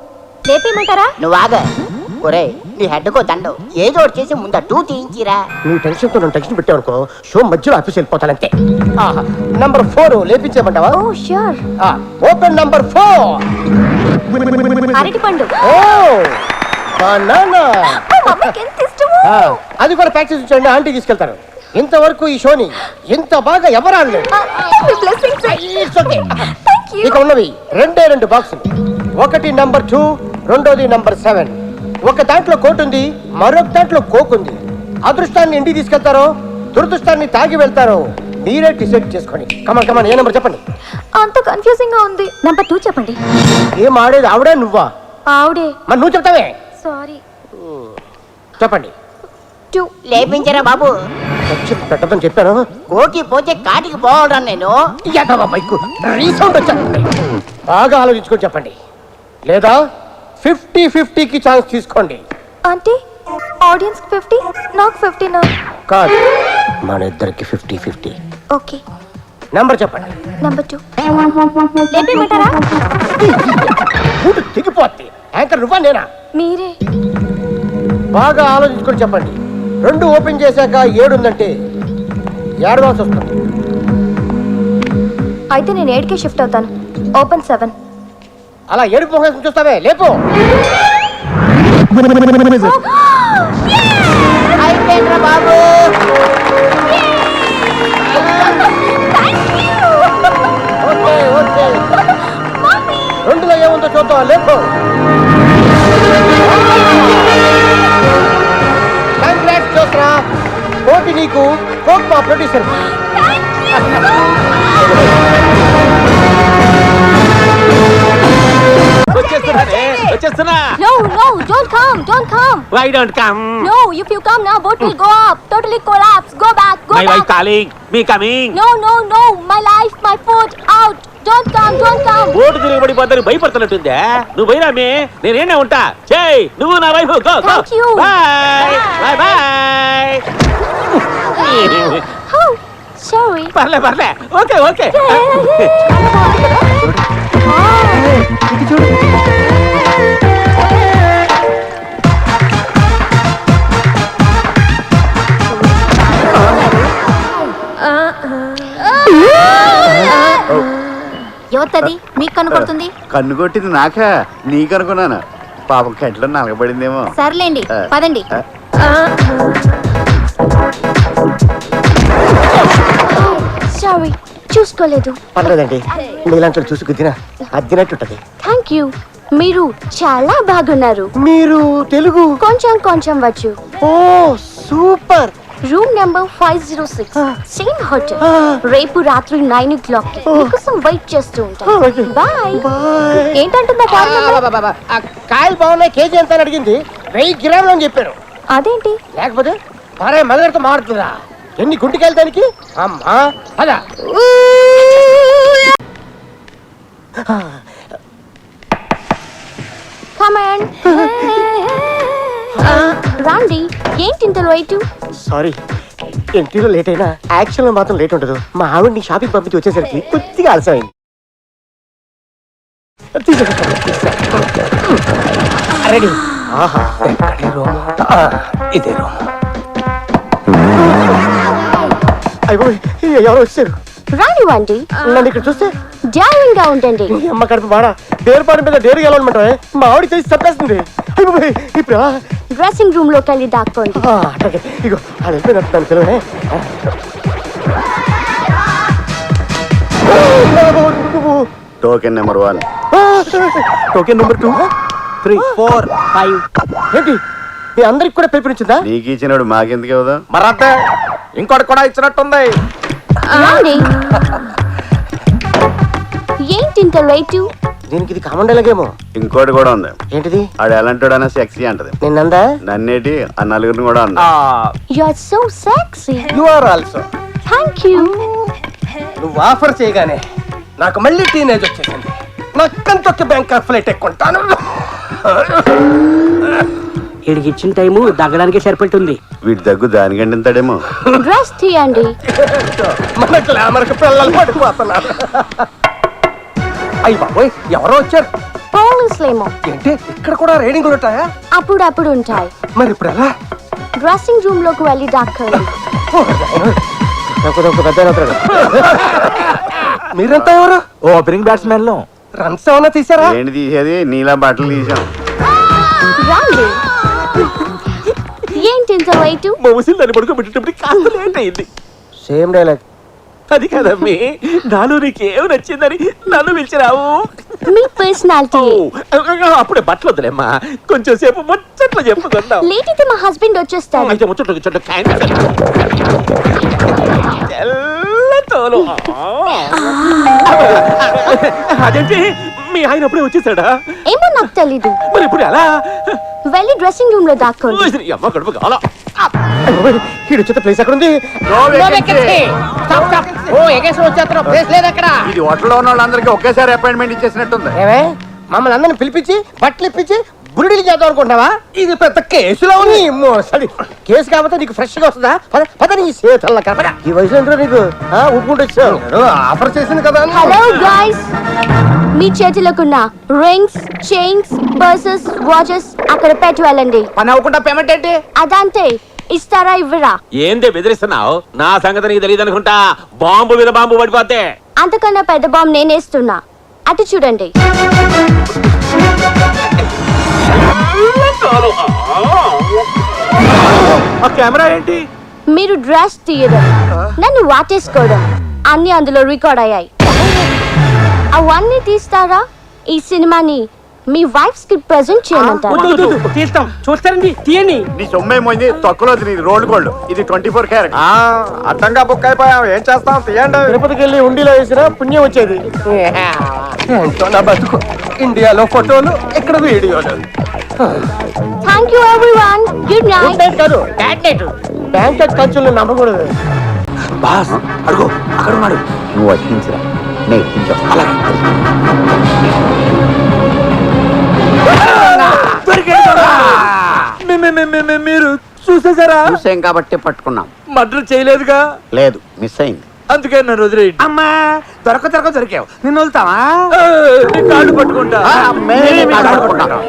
లేపేయమంటారా? నువ్వు ఆగ. ఒరే నీ హెడ్కో దండం ఏదో ఒకటి చేసి ముందు 2 తీయించిరా. నీ టెన్షన్తో నన్ను టెన్షన్ పెట్టావనుకో, షో మధ్యలో ఆఫీస్ వెళ్ళిపోతానంతే. నంబర్ 4 లేపించేమంటావా? ఓ ష్యూర్. Open number 4. అరటిపండు. ఓ బనానా. మమ్మీకి ఎంత ఇష్టమో. అది కూడా ప్యాక్ చేసి ఉంచండి, ఆంటీ తీసుకెళ్తారు. ఇంతవరకు ఈ షోని ఇంత బాగా ఎవరు ఆడలేదు. మీ బ్లెస్సింగ్స్. Thank you. ఇక ఉన్నవి 2 బాక్సులు. ఒకటి నంబర్ 2, రెండోది నంబర్ 7. ఒక దాంట్లో కోట్ ఉంది, మరొక దాంట్లో కోక్ ఉంది. అదృష్టాన్ని ఇంటికి తీసుకెళ్తారో దురదృష్టాన్ని తాగి వెళ్తారో మీరే డిసైడ్ చేసుకోండి. కమాన్ కమాన్, ఏ నెంబర్ చెప్పండి. అంత కన్ఫ్యూజింగ్ గా ఉంది. నెంబర్ 2 చెప్పండి. ఏం ఆడేది ఆవిడే నువ్వా? ఆవిడే. మరి నువ్వు చెప్తావే. సారీ. చెప్పండి. 2. లేపించరా బాబు. పెట్టదని చెప్పాను. కోకి పోతే కాటికి పోవడా నేను. రీసౌండ్ వచ్చాను. బాగా ఆలోచించుకొని చెప్పండి, లేదా 50-50కి ఛాన్స్ తీసుకోండి. అంటే ఆడియన్స్ 50, నాకు 50 కాదు, మన ఇద్దరికి 50-50. ఓకే. నెంబర్ చెప్పండి. నెంబర్ 2. లేపేయమంటారా? ఊటు తెగిపోద్ది. యాంకర్ నువ్వా నేనా? మీరే. బాగా ఆలోచించుకొని చెప్పండి. 2 ఓపెన్ చేశాక 7 ఉందంటే ఏడవాల్సి వస్తుంది. అయితే నేను 8కే షిఫ్ట్ అవుతాను. ఓపెన్ 7. అలా ఏడుపు మొహం చూస్తావే, లేపు. అయిపోయిందిరా బాబు. ఓకే ఓకే, 2లో ఏముందో చూద్దాం, లేపు. కంగ్రాట్స్ చూసరా, కోటి నీకు, కోక్ మా ప్రొడ్యూసర్. వచ్చేస్తున్నా. No, no, don't come. Why don't come? No, if you come now, boat will go up, totally collapse. Go back. My wife calling, me coming. No, my life, my food, out. Don't come. Boat తిరగబడిపోతాను భయపడుతున్నట్టుందే. నువ్వు పోయిరామే, నేనేనే ఉంటా. చేయి నువ్వు నా wife. Go go. Thank you. Bye bye. Oh, sorry. పర్లే. ఓకే. ఎవరిది మీకు కనుకొడుతుంది? కన్ను కొట్టింది నాకా, నీకనుకున్నాను. పాపం కంట్లో నలగబడిందేమో. సర్లేండి, పదండి. సారీ, చూసుకోలేదు. పర్లేదండి, మీలాంటి చూసి గుద్దినా అద్దినట్టుంటది. Thank you. మీరు చాలా బాగున్నారు. మీరు తెలుగు కొంచెం వచ్చు. Oh super. Room number 506, same hotel. రేపు రాత్రి 9 o'clock మీకోసం వెయిట్ చేస్తూ ఉంటాను. బాయ్. ఏంటంటుందా? కాయలు బాగున్నాయి, కేజీ ఎంత అని అడిగింది. 1000 గ్రాములు అని చెప్పాను. అదేంటి? లేకపోతే భార్య మగడితో మారుతుందా? ఎన్ని గుంటికాయలు దానికి? అమ్మా అదా. కమాన్. రండి. ఏంటి ఇంత వెయిట్? సారీ, ఎంట్రీలో లేట్ అయినా యాక్షన్ లో మాత్రం లేట్ ఉండదు. మా ఆవిడ్ని షాపింగ్ పంపించి వచ్చేసరికి కొద్దిగా ఆలస్యమైంది. రెడీ. ఆహా, ఇదే రూమ్. అయిపోయి ఎవరు వచ్చారు? రానివ్వండి. నన్ను ఇక్కడ చూస్తే ధైర్యంగా గా ఉండండి. అమ్మ కడుపు బాడా డేరుపాటు మీద డేరు గెలవనమాట. మా ఆవిడ చేసి తప్పేస్తుంది. అయిపోయి ఇప్పుడు డ్రెస్సింగ్ రూమ్ లోకి వెళ్ళి దాక్కోండి. అట్లాగే ఇగో అది వెళ్ళిపోయినట్టు పిల్లవే. Token number 1, token number 2, 3, 4, 5. ఏంటి మీ అందరికి కూడా పిలుపునిచ్చిందా? నీకు ఇచ్చినాడు మాకెందుకు ఇవ్వదు? మరంతే ఇంకోటి కూడా ఇచ్చినట్టుంది. రండి. ఏంటి ఇంత రేటు? దీనికి ఇది కామన్ డైలాగేమో. ఇంకోటి కూడా ఉంది. ఏంటిది? ఆడు ఎలాంటోడైనా సెక్సీ అంటది. నిన్నందా? నన్నేటి ఆ నలుగురిని కూడా అంది. You are so sexy. You are also. Thank you. నువ్వు ఆఫర్ చేయగానే నాకు మళ్ళీ టీనేజ్ వచ్చేసింది. నక్కంతొక్క బ్యాంక్ ఫ్లైట్ ఎక్కుంటాను. వీడికి ఇచ్చిన టైము దగ్గడానికి సరిపెట్టుంది. వీటి దగ్గు దానికంటే ఇంతడేమో. డ్రెస్ తీయండి. మన గ్లామర్ కి పిల్లలు పడిపోతున్నారు. అయ్యి బాబోయ్, ఎవరో వచ్చారు. పోలీసులేమో. ఏంటి ఇక్కడ కూడా రైడింగ్లు ఉంటాయా? అప్పుడప్పుడు ఉంటాయి. మరి ఇప్పుడు ఎలా? డ్రెస్సింగ్ రూమ్ లోకి వెళ్ళి దాక్కోండి. మీరంతా ఎవరు? ఓపెనింగ్ బ్యాట్స్మెన్ లో. రన్స్ ఏమన్నా తీసారా? ఏంటి తీసేది? నీలా బట్టలు తీసాం. రండి. ఏంటి ఇంత రేటు? మా ముసిల్ దాన్ని పడుకోబెట్టేటప్పుడు కాస్త లేట్ అయింది. Same dialogue. అది కదమ్మి, నాలో నీకేం నచ్చిందని నన్ను పిలిచిరావు. మీ పర్సనాలిటీ. అప్పుడే బట్టలు వద్దులేమ్మా, కొంచెం సేపు ముచ్చట్లు చెప్పుకుందాం. లేట్ అయితే మా హస్బెండ్ వచ్చేస్తారు. అయితే ముచ్చట్లు చెట్టు తెల్లతోలు. అదేంటి మీ ఆయన అప్పుడే వచ్చేసాడా? ఏమో నాకు తెలీదు. మరి ఇప్పుడు ఎలా? వెళ్ళి డ్రెస్సింగ్ రూమ్ లో దాక్కోండి. అమ్మ కడుపు కావాలా? ప్లేస్ ఎక్కడ ఉంది? ఇది హోటల్లో ఉన్న వాళ్ళందరికీ ఒకేసారి అపాయింట్మెంట్ ఇచ్చేసినట్టుంది. ఏమే మమ్మల్ని అందరిని పిలిపించి బట్టలు ఇప్పించి బురుడీలు చేద్దాం అనుకుంటావా? ఇది పెద్ద కేసులో ఉంది. కేసు కాకపోతే నీకు ఫ్రెష్ గా వస్తుందా? పద నీ సేతల్ల కథ. ఈ వయసులో ఏంటో నీకు ఊపుకుంటూ వచ్చావు. ఆఫర్ చేసింది కదా. హలో గాయ్స్, మీ చేతిలోకున్న రింగ్స్, చైన్స్, పర్సెస్, వాచెస్ అక్కడ పెట్టి వెళ్ళండి. పని అవ్వకుండా పేమెంట్ ఏంటి? అదంతే. ఇస్తారా ఇవ్వరా? ఏందే బెదిరిస్తున్నావు? నా సంగతి నీకు తెలియదు అనుకుంటా. బాంబు మీద బాంబు పడిపోతే. అంతకన్నా పెద్ద బాంబు నేనేస్తున్నా. అటు చూడండి. ఆ కెమెరా ఏంటి? మీరు డ్రెస్ తీయడం, నన్ను వాటేసుకోవడం అన్ని అందులో రికార్డ్ అయ్యాయి. అవన్నీ తీస్తారా? ఈ సినిమాని మీ వైఫ్స్ కి ప్రెజెంట్ చేయమంటారా? తీస్తాం. చూస్తారండి, తీయండి. నీ సొమ్మేమైంది? తొక్కలో నీది రోల్డ్ గోల్డ్. ఇది 24 క్యారెట్. అడ్డంగా బుక్ అయిపోయాం. ఏం చేస్తాం? తీయండి. తిరుపతికి వెళ్ళి ఉండిలో వేసినా పుణ్యం వచ్చేది. ఏంటో నా బతుకు. ఇండియాలో ఫోటోలు, ఇక్కడ వీడియోలు. Thank you everyone. Good night. కాదు బ్యాంక్ ఖర్చులు నమ్మకూడదు. బాస్ అడుగు, అక్కడ ఉన్నాడు. నువ్వు వడ్డించరా, నేను ఎక్కించావు. మీరు చూసేసారా? చూసాం కాబట్టి పట్టుకున్నాం. మర్డర్ చేయలేదుగా? లేదు, మిస్ అయింది. అందుకే నన్ను వదిలేయండి. అమ్మా దొరికావు. నిన్ను వదులుతావా? కాళ్ళు పట్టుకుంటా.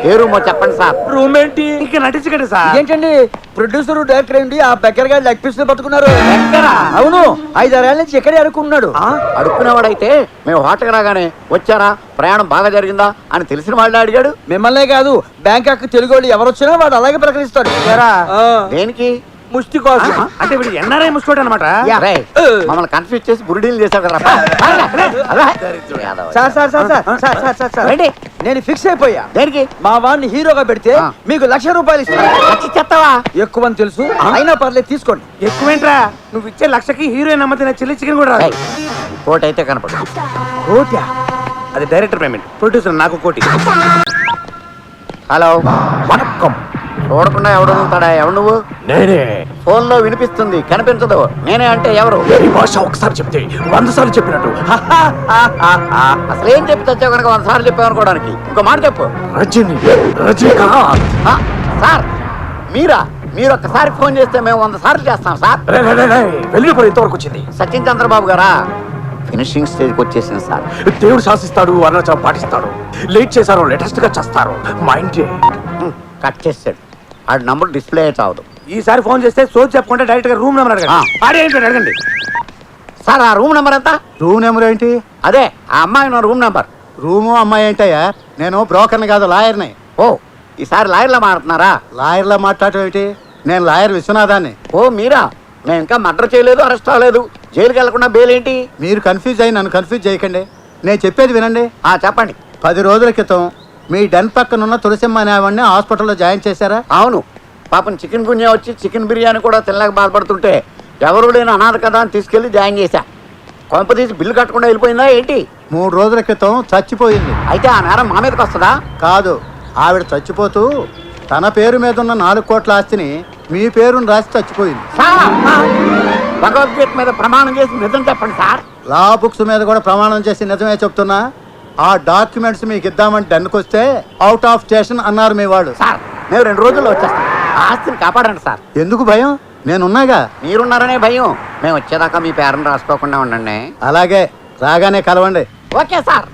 ఏ రూమో చెప్పండి సార్. రూమ్ ఏంటి? ఇంకా నటించకండి సార్. ఏంటండి ప్రొడ్యూసర్ డైరెక్టర్ ఏంటి ఆ బెక్కర్ గారి లెగ్ పీస్ పట్టుకున్నారు? అవును, 5-6 ఏళ్ళ నుంచి ఎక్కడే అనుకున్నాడు. అడుక్కునేవాడైతే మేము హోటల్కి రాగానే వచ్చారా, ప్రయాణం బాగా జరిగిందా అని తెలిసిన వాళ్ళే అడిగాడు. మిమ్మల్నే కాదు, బ్యాంకాక్ తెలుగు వాళ్ళు ఎవరు వచ్చినా వాడు అలాగే ప్రకటిస్తాడు. దేనికి? ముష్టి కోసం. అంటే వీడు ఎన్ఆర్ఐ ముసుకోడు అనమాట. రేయ్, మమ్మల్ని కన్ఫ్యూజ్ చేసి బురుడీలు చేసావు కదా. నేను ఫిక్స్ అయిపోయా. దేనికి? మా వాడిని హీరోగా పెడితే మీకు ₹1,00,000 ఇస్తాను. చెత్తవా? ఎక్కువ అని తెలుసు, అయినా పర్లేదు తీసుకోండి. ఎక్కువేంట్రా, నువ్వు ఇచ్చే 1,00,000కి హీరోయిన్ అమ్మతిన చిల్లి చికెన్ కూడా రాదు. కోటి అయితే కనపడు. కోటి? అది డైరెక్టర్ పేమెంట్, ప్రొడ్యూసర్ నాకు కోటి. హలో, వణక్కం. చూడకుండా ఎవడు వదులుతాడా? ఎవడు నువ్వు? నేనే. ఫోన్ లో వినిపిస్తుంది, కనిపించదు. నేనే అంటే ఎవరు? ఈ భాష ఒకసారి చెప్తే 100 సార్లు చెప్పినట్టు. అసలు ఏం చెప్పి తెచ్చావు కనుక 100 సార్లు చెప్పావు అనుకోవడానికి. ఇంకో మాట చెప్పు. రజనీకాంత్. సార్ మీరా? మీరు ఒక్కసారి ఫోన్ చేస్తే మేము 100 సార్లు చేస్తాం సార్. వెళ్ళిపోయి ఇంతవరకు వచ్చింది. సచిన్ చంద్రబాబు గారా ఫినిషింగ్ స్టేజ్కి వచ్చేసింది సార్. దేవుడు శాసిస్తాడు, అరుణాచలం పాటిస్తాడు. లేట్ చేశారు, లేటెస్ట్ గా చేస్తారు. మైండ్ కట్ చేసాడు. ఆ నంబర్ డిస్ప్లే చావదు. ఈసారి ఫోన్ చేస్తే సోచ్ చెప్పకుండా డైరెక్ట్ గా రూమ్ నెంబర్ అడగండి. అడగండి సార్. ఆ రూమ్ నెంబర్ ఎంత? రూమ్ నెంబర్ ఏంటి? అదే ఆ అమ్మాయి రూమ్ నెంబర్. రూము అమ్మాయి ఏంటయ్యా? నేను బ్రోకర్ని కాదు, లాయర్ని. ఓ, ఈసారి లాయర్లా మాట్లాడుతున్నారా? లాయర్లా మాట్లాడటం ఏంటి? నేను లాయర్ విశ్వనాథాన్ని. ఓ మీరా? మేము ఇంకా మర్డర్ చేయలేదు, అరెస్ట్ అవ్వలేదు. జైలుకి వెళ్లకుండా బెయిల్ ఏంటి? మీరు కన్ఫ్యూజ్ అయ్యి నన్ను కన్ఫ్యూజ్ చేయకండి. నేను చెప్పేది వినండి. చెప్పండి. 10 రోజుల క్రితం మీ డెన్ పక్కనున్న తులసిమ్మ అనేవాడిని హాస్పిటల్లో జాయిన్ చేశారా? అవును. పాపం చికెన్ గున్యా వచ్చి చికెన్ బిర్యానీ కూడా తినలేక బాధపడుతుంటే ఎవరు లేని అనాథ కదా అని తీసుకెళ్లి జాయిన్ చేశా. కొంప తీసి బిల్లు కట్టకుండా వెళ్ళిపోయిందా ఏంటి? 3 రోజుల క్రితం చచ్చిపోయింది. అయితే ఆ నేరం మా మీదకి వస్తుందా? కాదు, ఆవిడ చచ్చిపోతూ తన పేరు మీద ఉన్న 4 కోట్ల ఆస్తిని మీ పేరును రాసి చచ్చిపోయింది. భగవద్గీత మీద ప్రమాణం చేసి నిజం చెప్పండి సార్. లా బుక్స్ మీద కూడా ప్రమాణం చేసి నిజమే చెప్తున్నా. ఆ డాక్యుమెంట్స్ మీకు ఇద్దామని డెన్కి వస్తే అవుట్ ఆఫ్ స్టేషన్ అన్నారు మీ వాళ్ళు. సార్ మేము 2 రోజుల్లో వచ్చేస్తాం. ఆస్తిని కాపాడండి సార్. ఎందుకు భయం? నేనున్నాగా. మీరున్నారనే భయం. మేము వచ్చేదాకా మీ పేరును రాసుకోకుండా ఉండండి. అలాగే, రాగానే కలవండి. Okay sir.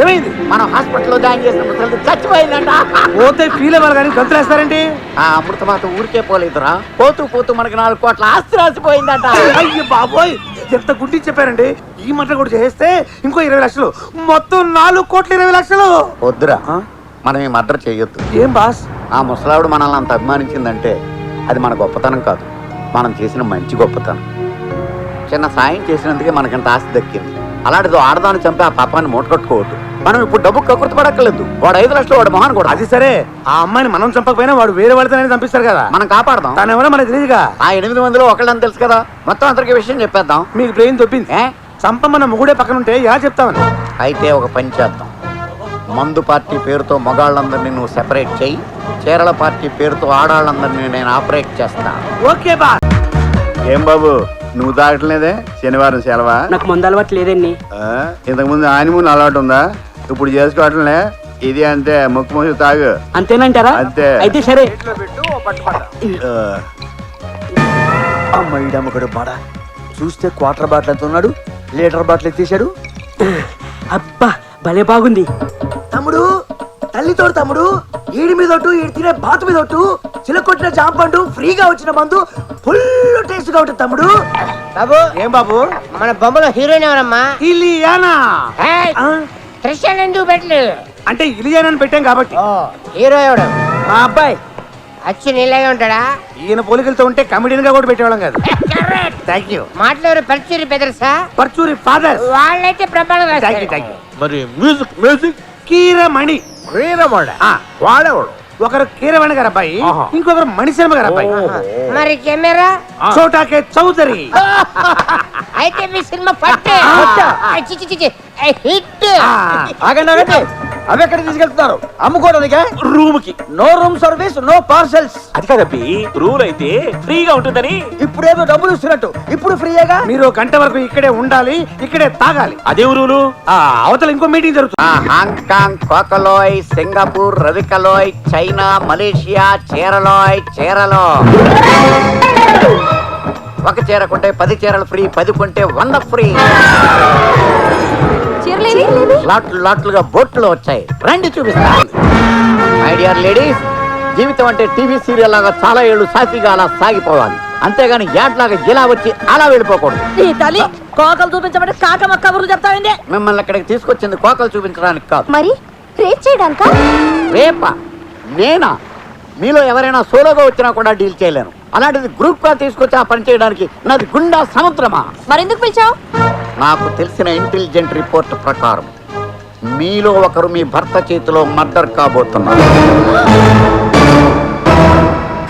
ఏమైంది? మనం హాస్పిటల్లో జాయిన్ చేసిన ముసలి చచ్చిపోయిందంట. పోతే ఫీల్ అవ్వాలి కానీ గంతులేస్తారేంటి? ఆ అమృతమాత ఊరికే పోలేదురా. పోతూ పోతూ మనకి 4 కోట్ల ఆస్తి రాసిపోయిందట. అయ్యో బాబోయ్, ఎంత గుడ్డి చెప్పారండి. ఈ మాట కూడా చేస్తే ఇంకో 20 లక్షలు, మొత్తం 4 కోట్ల 20 లక్షలు. వద్దురా, మనం ఈ మర్డర్ చేయొద్దు. ఏం బాస్? ఆ ముసలావిడ మనల్ని అంత అభిమానించిందంటే అది మన గొప్పతనం కాదు, మనం చేసిన మంచి గొప్పతనం. చిన్న సాయం చేసినందుకే మనకింత ఆస్తి దక్కింది. అలాంటిదో ఆడదాన్ని చంపి ఆ పాపాన్ని మూటకట్టుకోవద్దు. మనం ఇప్పుడు డబ్బు కక్కుర్తి పడక్కర్లేదు. వాడు 5 లక్షలు వాడు మొహాన్ కూడా. అది సరే, ఆ అమ్మాయిని మనం చంపకపోయినా వాడు వేరే వాడితోనే చంపిస్తారు కదా. మనం కాపాడదాం. తను ఎవరో మనకు తెలియదుగా. ఆ 8 మందిలో ఒకళ్ళని తెలుసు కదా. మొత్తం అందరికీ విషయం చెప్పేద్దాం. మీకు బ్రెయిన్ తొప్పింది. చంపమన్న మొగుడే పక్కన ఉంటే ఎలా చెప్తామని. అయితే ఒక పని చేద్దాం. మందు పార్టీ పేరుతో మగాళ్ళందరినీ నువ్వు సెపరేట్ చెయ్యి. చీరల పార్టీ పేరుతో ఆడాళ్ళందరినీ నేను ఆపరేట్ చేస్తా. ఓకే బా. ఏం బాబు, నువ్వు తాగట్లేదే? శనివారం సెలవా? నాకు మందు అలవాటు లేదండి. ఇంతకుముందు ఆనిమూన్ అలవాటు ఉందా? ఇప్పుడు చేసుకోవట్లే. ఇది అంతే, ముక్కు ముక్కు తాగు. అంతేనంటారా? అంతే. అయితే సరే. అమ్మడు బాడ చూస్తే క్వార్టర్ బాటిల్ ఎంత ఉన్నాడు, లీటర్ బాటిల్ ఎత్తేసాడు. అబ్బా భలే బాగుంది. తమ్ముడు, తల్లితోడు తమ్ముడు, ఈడి మీద ఒట్టు, ఈడి తినే బాతు మీద ఒట్టు, చిలకొట్టిన జాంపండు, ఫ్రీగా వచ్చిన మందు ఫుల్ టేస్ట్ గా ఉంటుంది తమ్ముడు. బాబు, ఏం బాబు? మన బొమ్మలో హీరోయిన్ ఎవరమ్మా? ఇలియానా. క్రిస్టియన్ ఎందుకు పెట్టలేదు అంటే ఇలియానా అని పెట్టాం కాబట్టి. హీరో ఎవడు? మా అబ్బాయి. అచ్చి నీళ్ళగా ఉంటాడా? ఈయన పోలికలతో ఉంటే కమెడియన్ గా కూడా పెట్టేవాళ్ళం కాదు. Thank you. మాట్లాడు పర్చూరి బెదర్సా? పర్చూరి ఫాదర్. వాళ్ళైతే ప్రమాణం. Thank you. మరి మ్యూజిక్ కీరమణి. వాడేవాడు. ఒకరు కీరవాణి గారు అబ్బాయి, ఇంకొకరు మణిశర్మ గారు అబ్బాయి. మరి కెమెరా? చోటాకే చౌదరి. అయితే మీ సినిమా పట్టే హిట్. ఆగండి, అవి ఎక్కడ తీసుకెళ్తున్నారు? అమ్ముకోవడానికే? రూమ్ కి. No room service, no parcels. అది కదబ్బి, రూల్ అయితే ఫ్రీగా ఉంటుందని. ఇప్పుడేదో డబ్బులు ఇస్తున్నట్టు ఇప్పుడు ఫ్రీయేగా. మీరు 1 గంట వరకు ఇక్కడే ఉండాలి, ఇక్కడే తాగాలి. అదేం రూలు? అవతల ఇంకో మీటింగ్ జరుగుతుంది. హాంకాంగ్, కోకలోయ్, సింగపూర్, రవికలోయ్, చైనా, మలేషియా, చీరలో ఒక చీర కొంటే 10 చీరలు ఫ్రీ, 10 కొంటే 100 ఫ్రీ. లాట్లుగా బోట్లు వచ్చాయి, రండి చూపిస్తా. మై డియర్ లేడీస్, జీవితం అంటే టీవీ సీరియల్ లాగా చాలా ఏళ్ళు సాఫీగా అలా సాగిపోవాలి. అంతేగాని యాడ్లాగా ఇలా వచ్చి అలా వెళ్ళిపోకూడదు. కోకలు చూపించబడి కాకమ్మ కబుర్లు చెప్తామండి. మిమ్మల్ని అక్కడికి తీసుకొచ్చింది కోకలు చూపించడానికి కాదు. మరి రేప్ చేయడానికా? రేపా? నేనా? మీలో ఎవరైనా సోలోగా వచ్చినా కూడా డీల్ చేయలేను. అలాంటిది గ్రూప్ గా తీసుకొచ్చి ఆ పని చేయడానికి నాది గుండా సముద్రమా? మరెందుకు పిలిచావు? నాకు తెలిసిన ఇంటెలిజెంట్ రిపోర్ట్ ప్రకారం మీలో ఒకరు మీ భర్త చేతిలో మర్డర్ కాబోతున్నారు.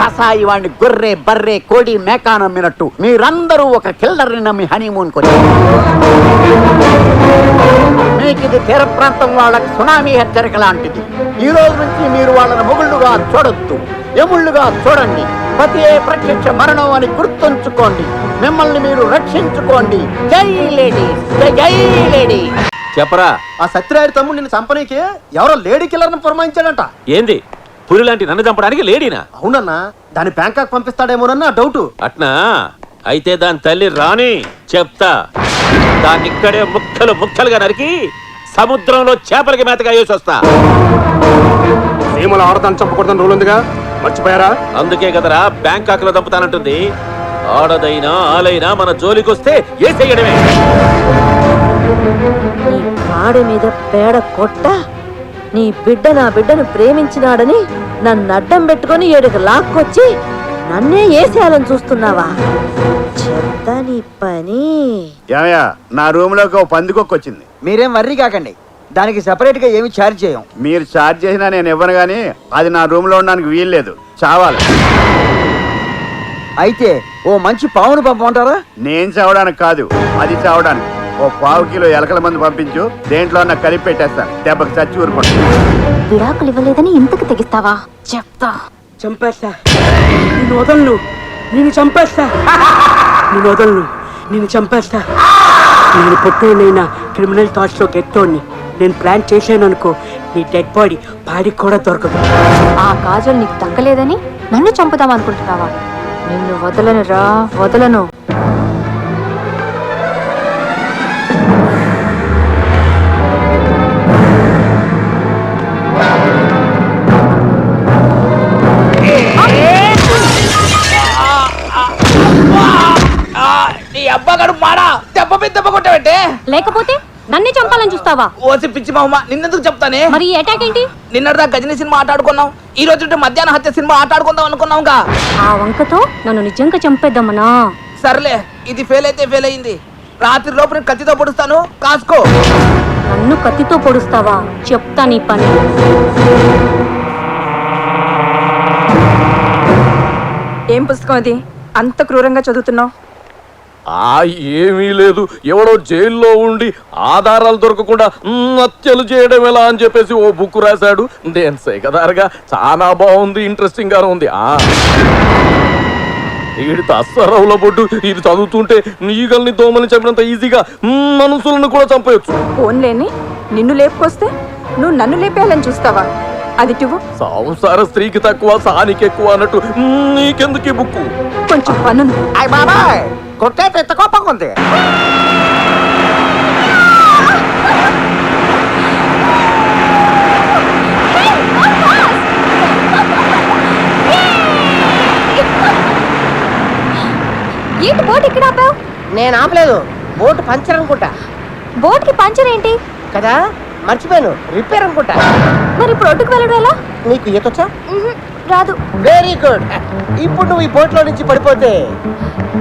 కసాయి వాడిని గొర్రె, బర్రె, కోడి, మేకా నమ్మినట్టు మీరందరూ ఒక కిల్లర్ని నమ్మి హనీమూన్కి వచ్చారు. మీకు ఇది తీర ప్రాంతం వాళ్ళకి సునామీ హెచ్చరిక లాంటిది. ఈ రోజు నుంచి మీరు వాళ్ళని మొగుళ్ళుగా చూడొద్దు, ఎముళ్ళుగా చూడండి. పతియే ప్రత్యక్ష మరణం అని గుర్తుంచుకోండి. మిమ్మల్ని మీరు రక్షించుకోండి. జై లేడీస్, జై లేడీస్. చెప్పరా. ఆ సత్యరాయుడు తమ్ముడు నిన్ను చంపనీకి ఎవరో లేడీ కిల్లర్ని పురమాయించాడంట. ఏంది పులి లాంటి నన్ను చంపడానికి లేడీనా? అవునన్నా, దాన్ని బ్యాంకాక్ పంపిస్తాడేమోనన్న డౌట్. అట్నా? అయితే దాని తల్లి రాని చెప్తా. దాన్ని ఇక్కడే ముక్కలు ముక్కలుగా నరికి సముద్రంలో చేపలకి మేతగా వేసి వస్తా. సీమల ఆడదాన్ని చంపకూడదని రూల్ ఉందిగా, మర్చిపోయారా? అందుకే కదరా బ్యాంకాక్ లో చంపుతానంటుంది. ఆడదైనా ఆలైనా మన జోలికొస్తే ఏసేయడమే. నీ పాడి మీద పేడ కొట్ట నీ బిడ్డ నా బిడ్డను ప్రేమించినాడని నన్ను అడ్డం పెట్టుకొని ఏడుకు లాక్కొచ్చి నన్నే ఏసేయాలని చూస్తున్నావా? చెప్తా నీ పని. ఏమయ్యా, నా రూమ్ లోకి ఓ పందికొక్కొచ్చింది. మీరేం వర్రీ కాకండి, దానికి సెపరేట్ గా ఏమి ఛార్జ్ చేయం. మీరు ఛార్జ్ చేసినా నేను ఇవ్వను గానీ అది నా రూమ్ లో ఉండడానికి వీల్లేదు, చావాలి. అయితే ఓ మంచి పావును పంపమంటారా? నేను చావడానికి కాదు, అది చావడానికి. ఓ 1/4 కిలో ఎలకల మంది పంపించు, దేంట్లో అన్న కలిపి పెట్టేస్తాను, దెబ్బకి చచ్చి ఊరుకుంటా. విడాకులు ఇవ్వలేదని ఇంతకు తెగిస్తావా? చెప్తా. చంపేస్తా, నిన్ను వదలను, నిన్ను చంపేస్తా, నిన్ను వదలను, నిన్ను చంపేస్తా. నేను పుట్టేనైనా క్రిమినల్ థాట్స్ లో గెట్టోని నేను ప్లాన్ చేశాను అనుకో, నీ డెడ్ బాడీ పాడికి కూడా దొరకదు. ఆ కాజల్ నీకు దక్కలేదని నన్ను చంపుదాం అనుకుంటున్నావా? నిన్ను వదలను రా, వదలను. నీ అబ్బగాడు మాడా దెబ్బ మీద దెబ్బ కొట్టావంటే? లేకపోతే నన్నే చంపాలని చూస్తావా? ఓసి పిచ్చి మామ, నిన్నెందుకు చెప్తానే? మరి ఈ అటాక్ ఏంటి? నిన్నటిదా గజని సినిమా ఆట ఆడుకున్నాం, ఈ రోజు మధ్యాహ్న హత్య సినిమా ఆట ఆడుకుందాం అనుకున్నాంగా. ఆ వంకతో నన్ను నిజంగా చంపేద్దామనా? సర్లే, ఇది ఫెయిల్ అయితే ఫెయిల్ అయింది. రాత్రి లోపు నేను కత్తితో పొడుస్తాను, కాసుకో. నన్ను కత్తితో పొడుస్తావా? చెప్తా నీ పని. ఏం పుస్తకం అది అంత క్రూరంగా చదువుతున్నావు? ఏమీ లేదు, ఎవడో జైల్లో ఉండి ఆధారాలు దొరకకుండా హత్యలు చేయడం ఎలా అని చెప్పేసి ఓ బుక్ రాశాడు. నేను సేకదారుగా చాలా బాగుంది, ఇంట్రెస్టింగ్ గా ఉంది. వీడి తస్సరవుల బొడ్డు, ఇది చదువుతుంటే నీగల్ని దోమల్ని చంపినంత ఈజీగా మనుషులను కూడా చంపేయచ్చు. ఫోన్లేని నిన్ను లేపుకొస్తే నువ్వు నన్ను లేపేయాలని చూస్తావా? అది నువ్వు సంసార స్త్రీకి తక్కువ సానికి ఎక్కువ అన్నట్టు నీకెందుకు ఈ బుక్కు? కొంచెం పన్ను. బాబాయ్ కొట్టే పెద్ద కోపంగా ఉంది. ఏంటి బోట్ ఇక్కడ ఆపావు? నేను ఆపలేదు, బోట్ పంచర్ అనుకుంటా. బోట్ కి పంచర్ ఏంటి కదా, మర్చిపోయాను, రిపేర్ అనుకుంటా. మరి ఇప్పుడు ఒడ్డుకు వెళ్ళడం ఎలా? నీకు ఈతొచ్చా? రాదు. Very good. ఇప్పుడు నువ్వు ఈ బోట్ లో నుంచి పడిపోతే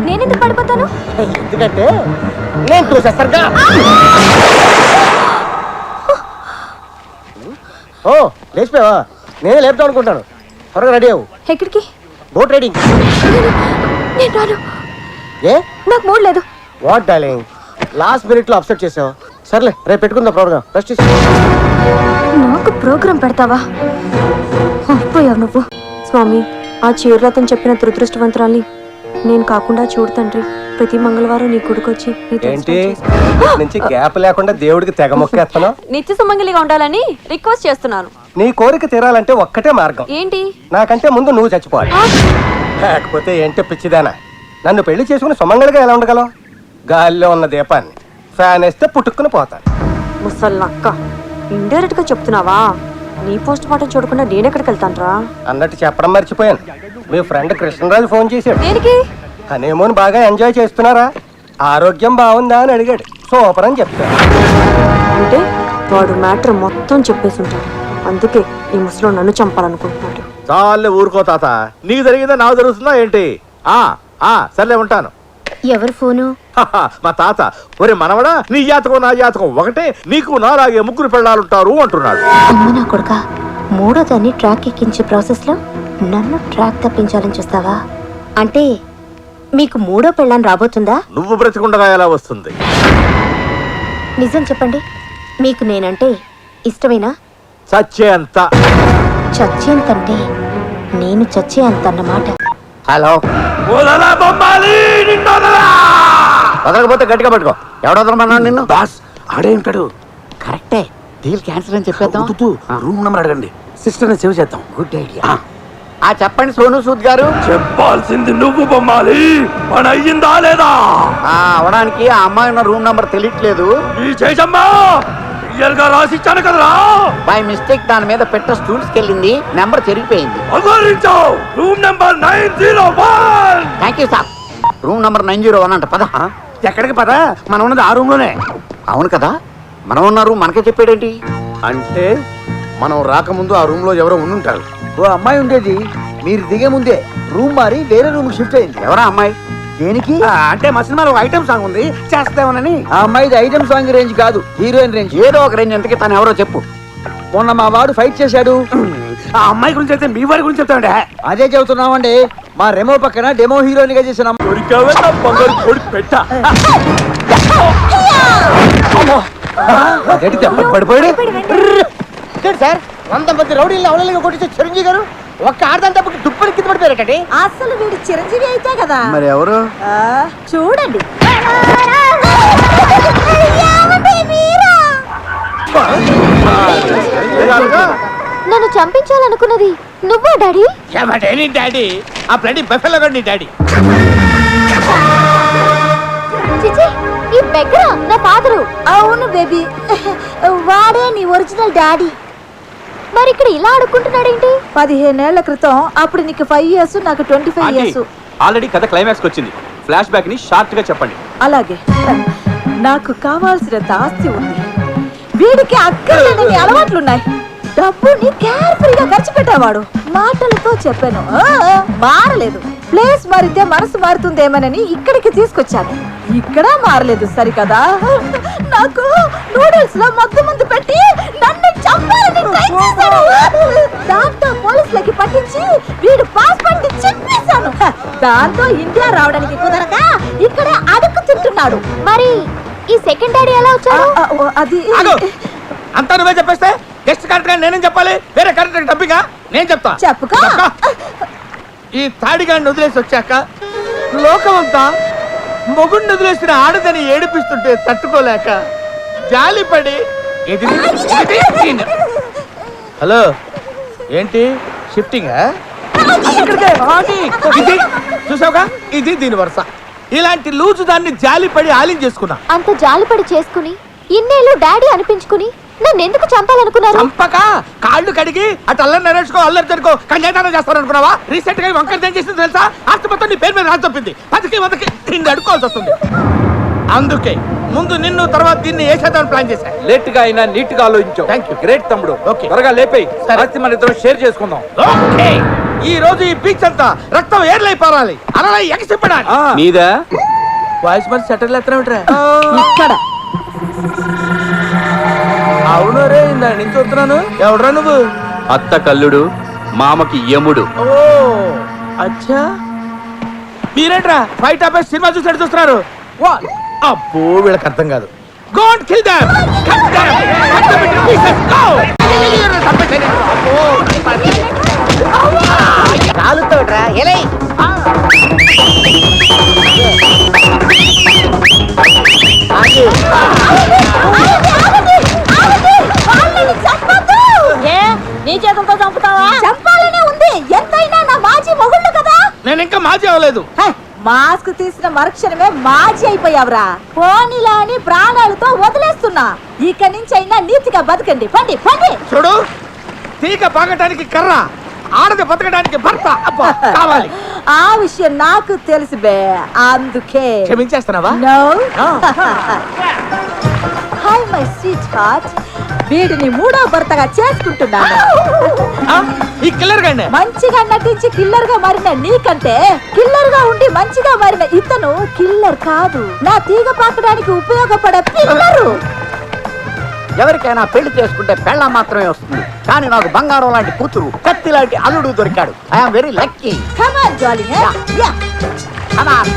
నేనెందుకు పడిపోతాను? ఎందుకంటే నేను చూసేస్తారుగా. ఓ లేచిపోయావా? నేనే లేపుతాం అనుకుంటాను. త్వరగా రెడీ అవ్వు. ఎక్కడికి? Boat riding. నేను రాను, ఏ నాకు మూడ్ లేదు. వాట్ డార్లింగ్, లాస్ట్ మినిట్ లో అప్సెట్ చేసావు. సర్లే, రేపు పెట్టుకుందాం ప్రోగ్రామ్. రెస్ట్ తీసుకో. నాకు ప్రోగ్రాం పెడతావా? అయిపోయావు నువ్వు. స్వామి, ఆ చీరలతను చెప్పిన దురదృష్టవంతురాల్ని నేను కాకుండా చూడు తండ్రి. ప్రతి మంగళవారం నీ గుడికొచ్చి ఏంటి నుంచి గ్యాప్ లేకుండా దేవుడికి తెగ మొక్కేస్తాను. నిత్య సుమంగళిగా ఉండాలని రిక్వెస్ట్ చేస్తున్నాను. నీ కోరిక తీరాలంటే ఒక్కటే మార్గం. ఏంటి? నాకంటే ముందు నువ్వు చచ్చిపోవాలి. లేకపోతే ఏంటి పిచ్చిదానా, నన్ను పెళ్లి చేసుకుని సుమంగళిగా ఎలా ఉండగలవు? గాలిలో ఉన్న దీపాన్ని ఫ్యాన్ వేస్తే పుట్టుకుని పోతాను. ముసల్లక్క, ఇండైరెక్ట్ గా చెప్తున్నావా? నీ పోస్ట్ మార్టం చూడకుండా నేనెక్కడికి వెళ్తానురా? అన్నట్టు చెప్పడం మర్చిపోయాను, మీ ఫ్రెండ్ కృష్ణరాజు ఫోన్ చేశాడు. దేనికి? హనీమూన్ బాగా ఎంజాయ్ చేస్తున్నారా, ఆరోగ్యం బాగుందా అని అడిగాడు. సూపర్ అని చెప్తాను. అంటే వాడు మ్యాటర్ మొత్తం చెప్పేసి ఉంటాడు. అందుకే ఈ ముసలో నన్ను చంపాలనుకుంటున్నాడు. చాలే ఊరుకో తాత, నీకు జరిగిందా నాకు జరుగుతుందా ఏంటి? సర్లే ఉంటాను. ఎవరు ఫోను? మా తాత, ఒరే మనవడా, నీ జాతకం నా జాతకం ఒకటే, నీకు నాలాగే 3 పెళ్ళాలుంటారు అంటున్నాడు. అమ్మ నా కొడుక, మూడో దాన్ని ట్రాక్ ఎక్కించే ప్రాసెస్ లో నన్ను ట్రాక్ తప్పించాలని చూస్తావా? అంటే మీకు మూడో పెళ్ళాన్ని రాబోతుందా? నువ్వు బ్రతికుండగా ఎలా వస్తుంది? నిజం చెప్పండి, మీకు నేనంటే ఇష్టమేనా? చచ్చేంత. చచ్చేంతంటే నేను చచ్చే అంత అన్నమాట. హలో, వదలకపోతే గట్టిగా పట్టుకో. ఎవడొదలమన్నాడు నిన్ను? బాస్ ఆడే ఉంటాడు. కరెక్టే, డీల్ క్యాన్సిల్ అని చెప్పేద్దాం. రూమ్ నెంబర్ అడగండి, సిస్టర్ని సేవ్ చేద్దాం. Good idea. చెప్పండి సోను సూద్ గారు. చెప్పాల్సింది నువ్వు బొమ్మాలి, పని అయ్యిందా లేదా? అవడానికి ఆ అమ్మాయి ఉన్న రూమ్ నంబర్ తెలియట్లేదు. ఈ చేసమ్మా క్లియర్ గా రాసిచ్చాను కదరా. బై మిస్టేక్ దాని మీద పెట్ట స్టూల్స్కి వెళ్ళింది, నెంబర్ చెరిగిపోయింది. Room number 901. Thank you sir. Room number 901 అంట. పద. ఎక్కడికి పద, మనం ఉన్నది ఆ రూమ్ లోనే. అవును కదా, మనం ఉన్న రూమ్ మనకే చెప్పాడేంటి? అంటే మనం రాకముందు ఆ రూమ్ లో ఎవరో ఉండుంటారు. ఓ అమ్మాయి ఉండేది, మీరు దిగే ముందే రూమ్ మారి వేరే రూమ్ షిఫ్ట్ అయింది. ఎవరా అమ్మాయి? దేనికి అంటే మా సినిమాలో ఐటమ్ సాంగ్ ఉంది, చేస్తామని. ఆ అమ్మాయిది ఐటమ్ సాంగ్ రేంజ్ కాదు, హీరోయిన్ రేంజ్. ఏదో ఒక రేంజ్. ఎంతకి తను ఎవరో చెప్పు. మొన్న మా వాడు ఫైట్ చేశాడు. ఆ అమ్మాయి గురించి అయితే మీ వాడి గురించి చెప్తామండి. అదే చెబుతున్నామండి, మా రెమో పక్కన డెమో హీరోయిన్ గా చేసిన పడిపోయాడు సార్. 100 మంది రౌడీలు అవలీలుగా కొట్టించే చిరంజీవి గారు ఒక్క ఆడదాని తప్పకి దుప్పటి కింద పడిపోయారటండి. అసలు వీడు చిరంజీవి అయితే కదా. మరి ఎవరు? చూడండి. నన్ను చంపించాలనుకున్నది నువ్వా డాడీ? డాడీ ఆ బ్లడీ బఫెలో నీ డాడీ. చిచి, ఈ బెగ్గర నా ఫాదరు. అవును బేబీ, వాడే నీ ఒరిజినల్ డాడీ. మరి ఇక్కడ ఇలా అడుక్కుంటున్నాడేంటి? 15 ఏళ్ల క్రితం, అప్పుడు నీకు 5 years, నాకు 25 years. ఆల్రెడీ కథ క్లైమాక్స్ వచ్చింది, ఫ్లాష్ బ్యాక్ ని షార్ట్ గా చెప్పండి. అలాగే, నాకు కావాల్సినంత ఆస్తి ఉంది, వీడికి అక్కర్లేని అలవాట్లున్నాయి. డబ్బుని కేర్ఫుల్గా ఖర్చు పెట్టేవాడు. మాటలతో చెప్పాను, మారలేదు. ప్లేస్ మారితే మనసు మారుతుందేమోనని ఇక్కడికి తీసుకొచ్చాను. ఇక్కడ మారలేదు సరికదా. నాకు నూడిల్స్ లో మందు పెట్టి నన్ను చంపాలని ట్రై చేశాడు. దాంతో పోలీసులకి పట్టించి వీడు పాస్పోర్ట్ చెప్పేశాను. దాంతో ఇండియా రావడానికి కుదరక ఇక్కడే అడుగు తింటున్నాడు. మరి ఈ సెకండ్ డాడీ ఎలా వచ్చాడు? అది అంతా నువ్వే చెప్పేస్తే గెస్ట్ కరెక్ట్ గా నేనేం చెప్పాలి? వేరే కరెక్ట్ డబ్బిగా నేను చెప్తా. చెప్పుకో. ఈ తాడిగాడిని వదిలేసి వచ్చాక లోకమంతా మొగుడిని వదిలేసిన ఆడదని ఏడిపిస్తుంటే తట్టుకోలేక జాలిపడి హలో ఏంటి షిఫ్టింగ్ చూసావుగా, ఇది దీని వరుస. ఇలాంటి లూజు దాన్ని జాలిపడి ఆలింగ్ చేసుకున్నా. అంత జాలిపడి చేసుకుని ఇన్నేళ్ళు డాడీ అనిపించుకుని నన్ను ఎందుకు చంపాలనుకున్నారు? చంపక కాళ్ళు కడిగి అటు అల్లరి నరేసుకో అల్లరి జరుకో కన్యాదానం చేస్తారనుకున్నావా? రీసెంట్ గా వంకర ఏం చేసింది తెలుసా? ఆస్తి మొత్తం నీ పేరు మీద రాసి తప్పింది. 10కి నిన్ను అడుకోవాల్సి వస్తుంది. అందుకే ముందు నిన్ను, తర్వాత దీన్ని ఏ శాతం ప్లాన్ చేశా. లేట్ గా అయినా నీట్ గా ఆలోచించావు. Thank you. గ్రేట్ తమ్ముడు. ఓకే, త్వరగా లేపేయి, మన ఇద్దరం షేర్ చేసుకుందాం. ఓకే. ఈ రోజు ఈ బీచ్ అంతా రక్తం ఏర్లై పారాలి, అలా ఎగసిప్పడాలి. నీదా వాయిస్ మరి సెటిల్ ఎత్తరా? ఇక్కడ అవును రే, ఇందా నుంచి వస్తున్నాను. ఎవడరా నువ్వు? అత్త కల్లుడు, మామకి యముడు. ఓ అచ్చా, మీరేంట్రా ఫైట్ ఆపే సినిమా చూసాడు చూస్తున్నారు? అబ్బో, వీళ్ళకి అర్థం కాదు. Don't kill them! Cut them! Cut them into pieces! Go! కాలుతోడ్రా ఎలై. నీ చేతులతో చంపుతావా? చంపాలనే ఉంది. ఎంతైనా నా మాజీ మొగుళ్ళు కదా. నేను ఇంకా మాజీ అవ్వలేదు. మాస్క్ తీసిన మరుక్షణమే మాజీ అయిపోయావురా. పోనీలా అని ప్రాణాలతో వదిలేస్తున్నా. ఇక నుంచి అయినా నీతిగా బతకండి. పండి పండి. చూడు, తీగ పాగటానికి కర్ర, ఆడది బతకడానికి భర్త అబ్బా కావాలి. ఆ విషయం నాకు తెలుసు బే, అందుకే క్షమించేస్తున్నావా? నో. హాయ్ మై స్వీట్ హార్ట్, వీడిని 3వ భర్తగా చేసుకుంటున్నాను. ఈ కిల్లర్ గండి మంచిగా నటించి కిల్లర్ గా మారిన నీకంటే కిల్లర్ గా ఉండి మంచిగా మారిన ఇతను కిల్లర్ కాదు, నా తీగ పాకడానికి ఉపయోగపడే పిల్లరు. ఎవరికైనా పెళ్లి చేసుకుంటే పెళ్ళ మాత్రమే వస్తుంది, కానీ నాకు బంగారం లాంటి కూతురు, కత్తి లాంటి అల్లుడు దొరికాడు. I'm very lucky. Come on darling. Come on.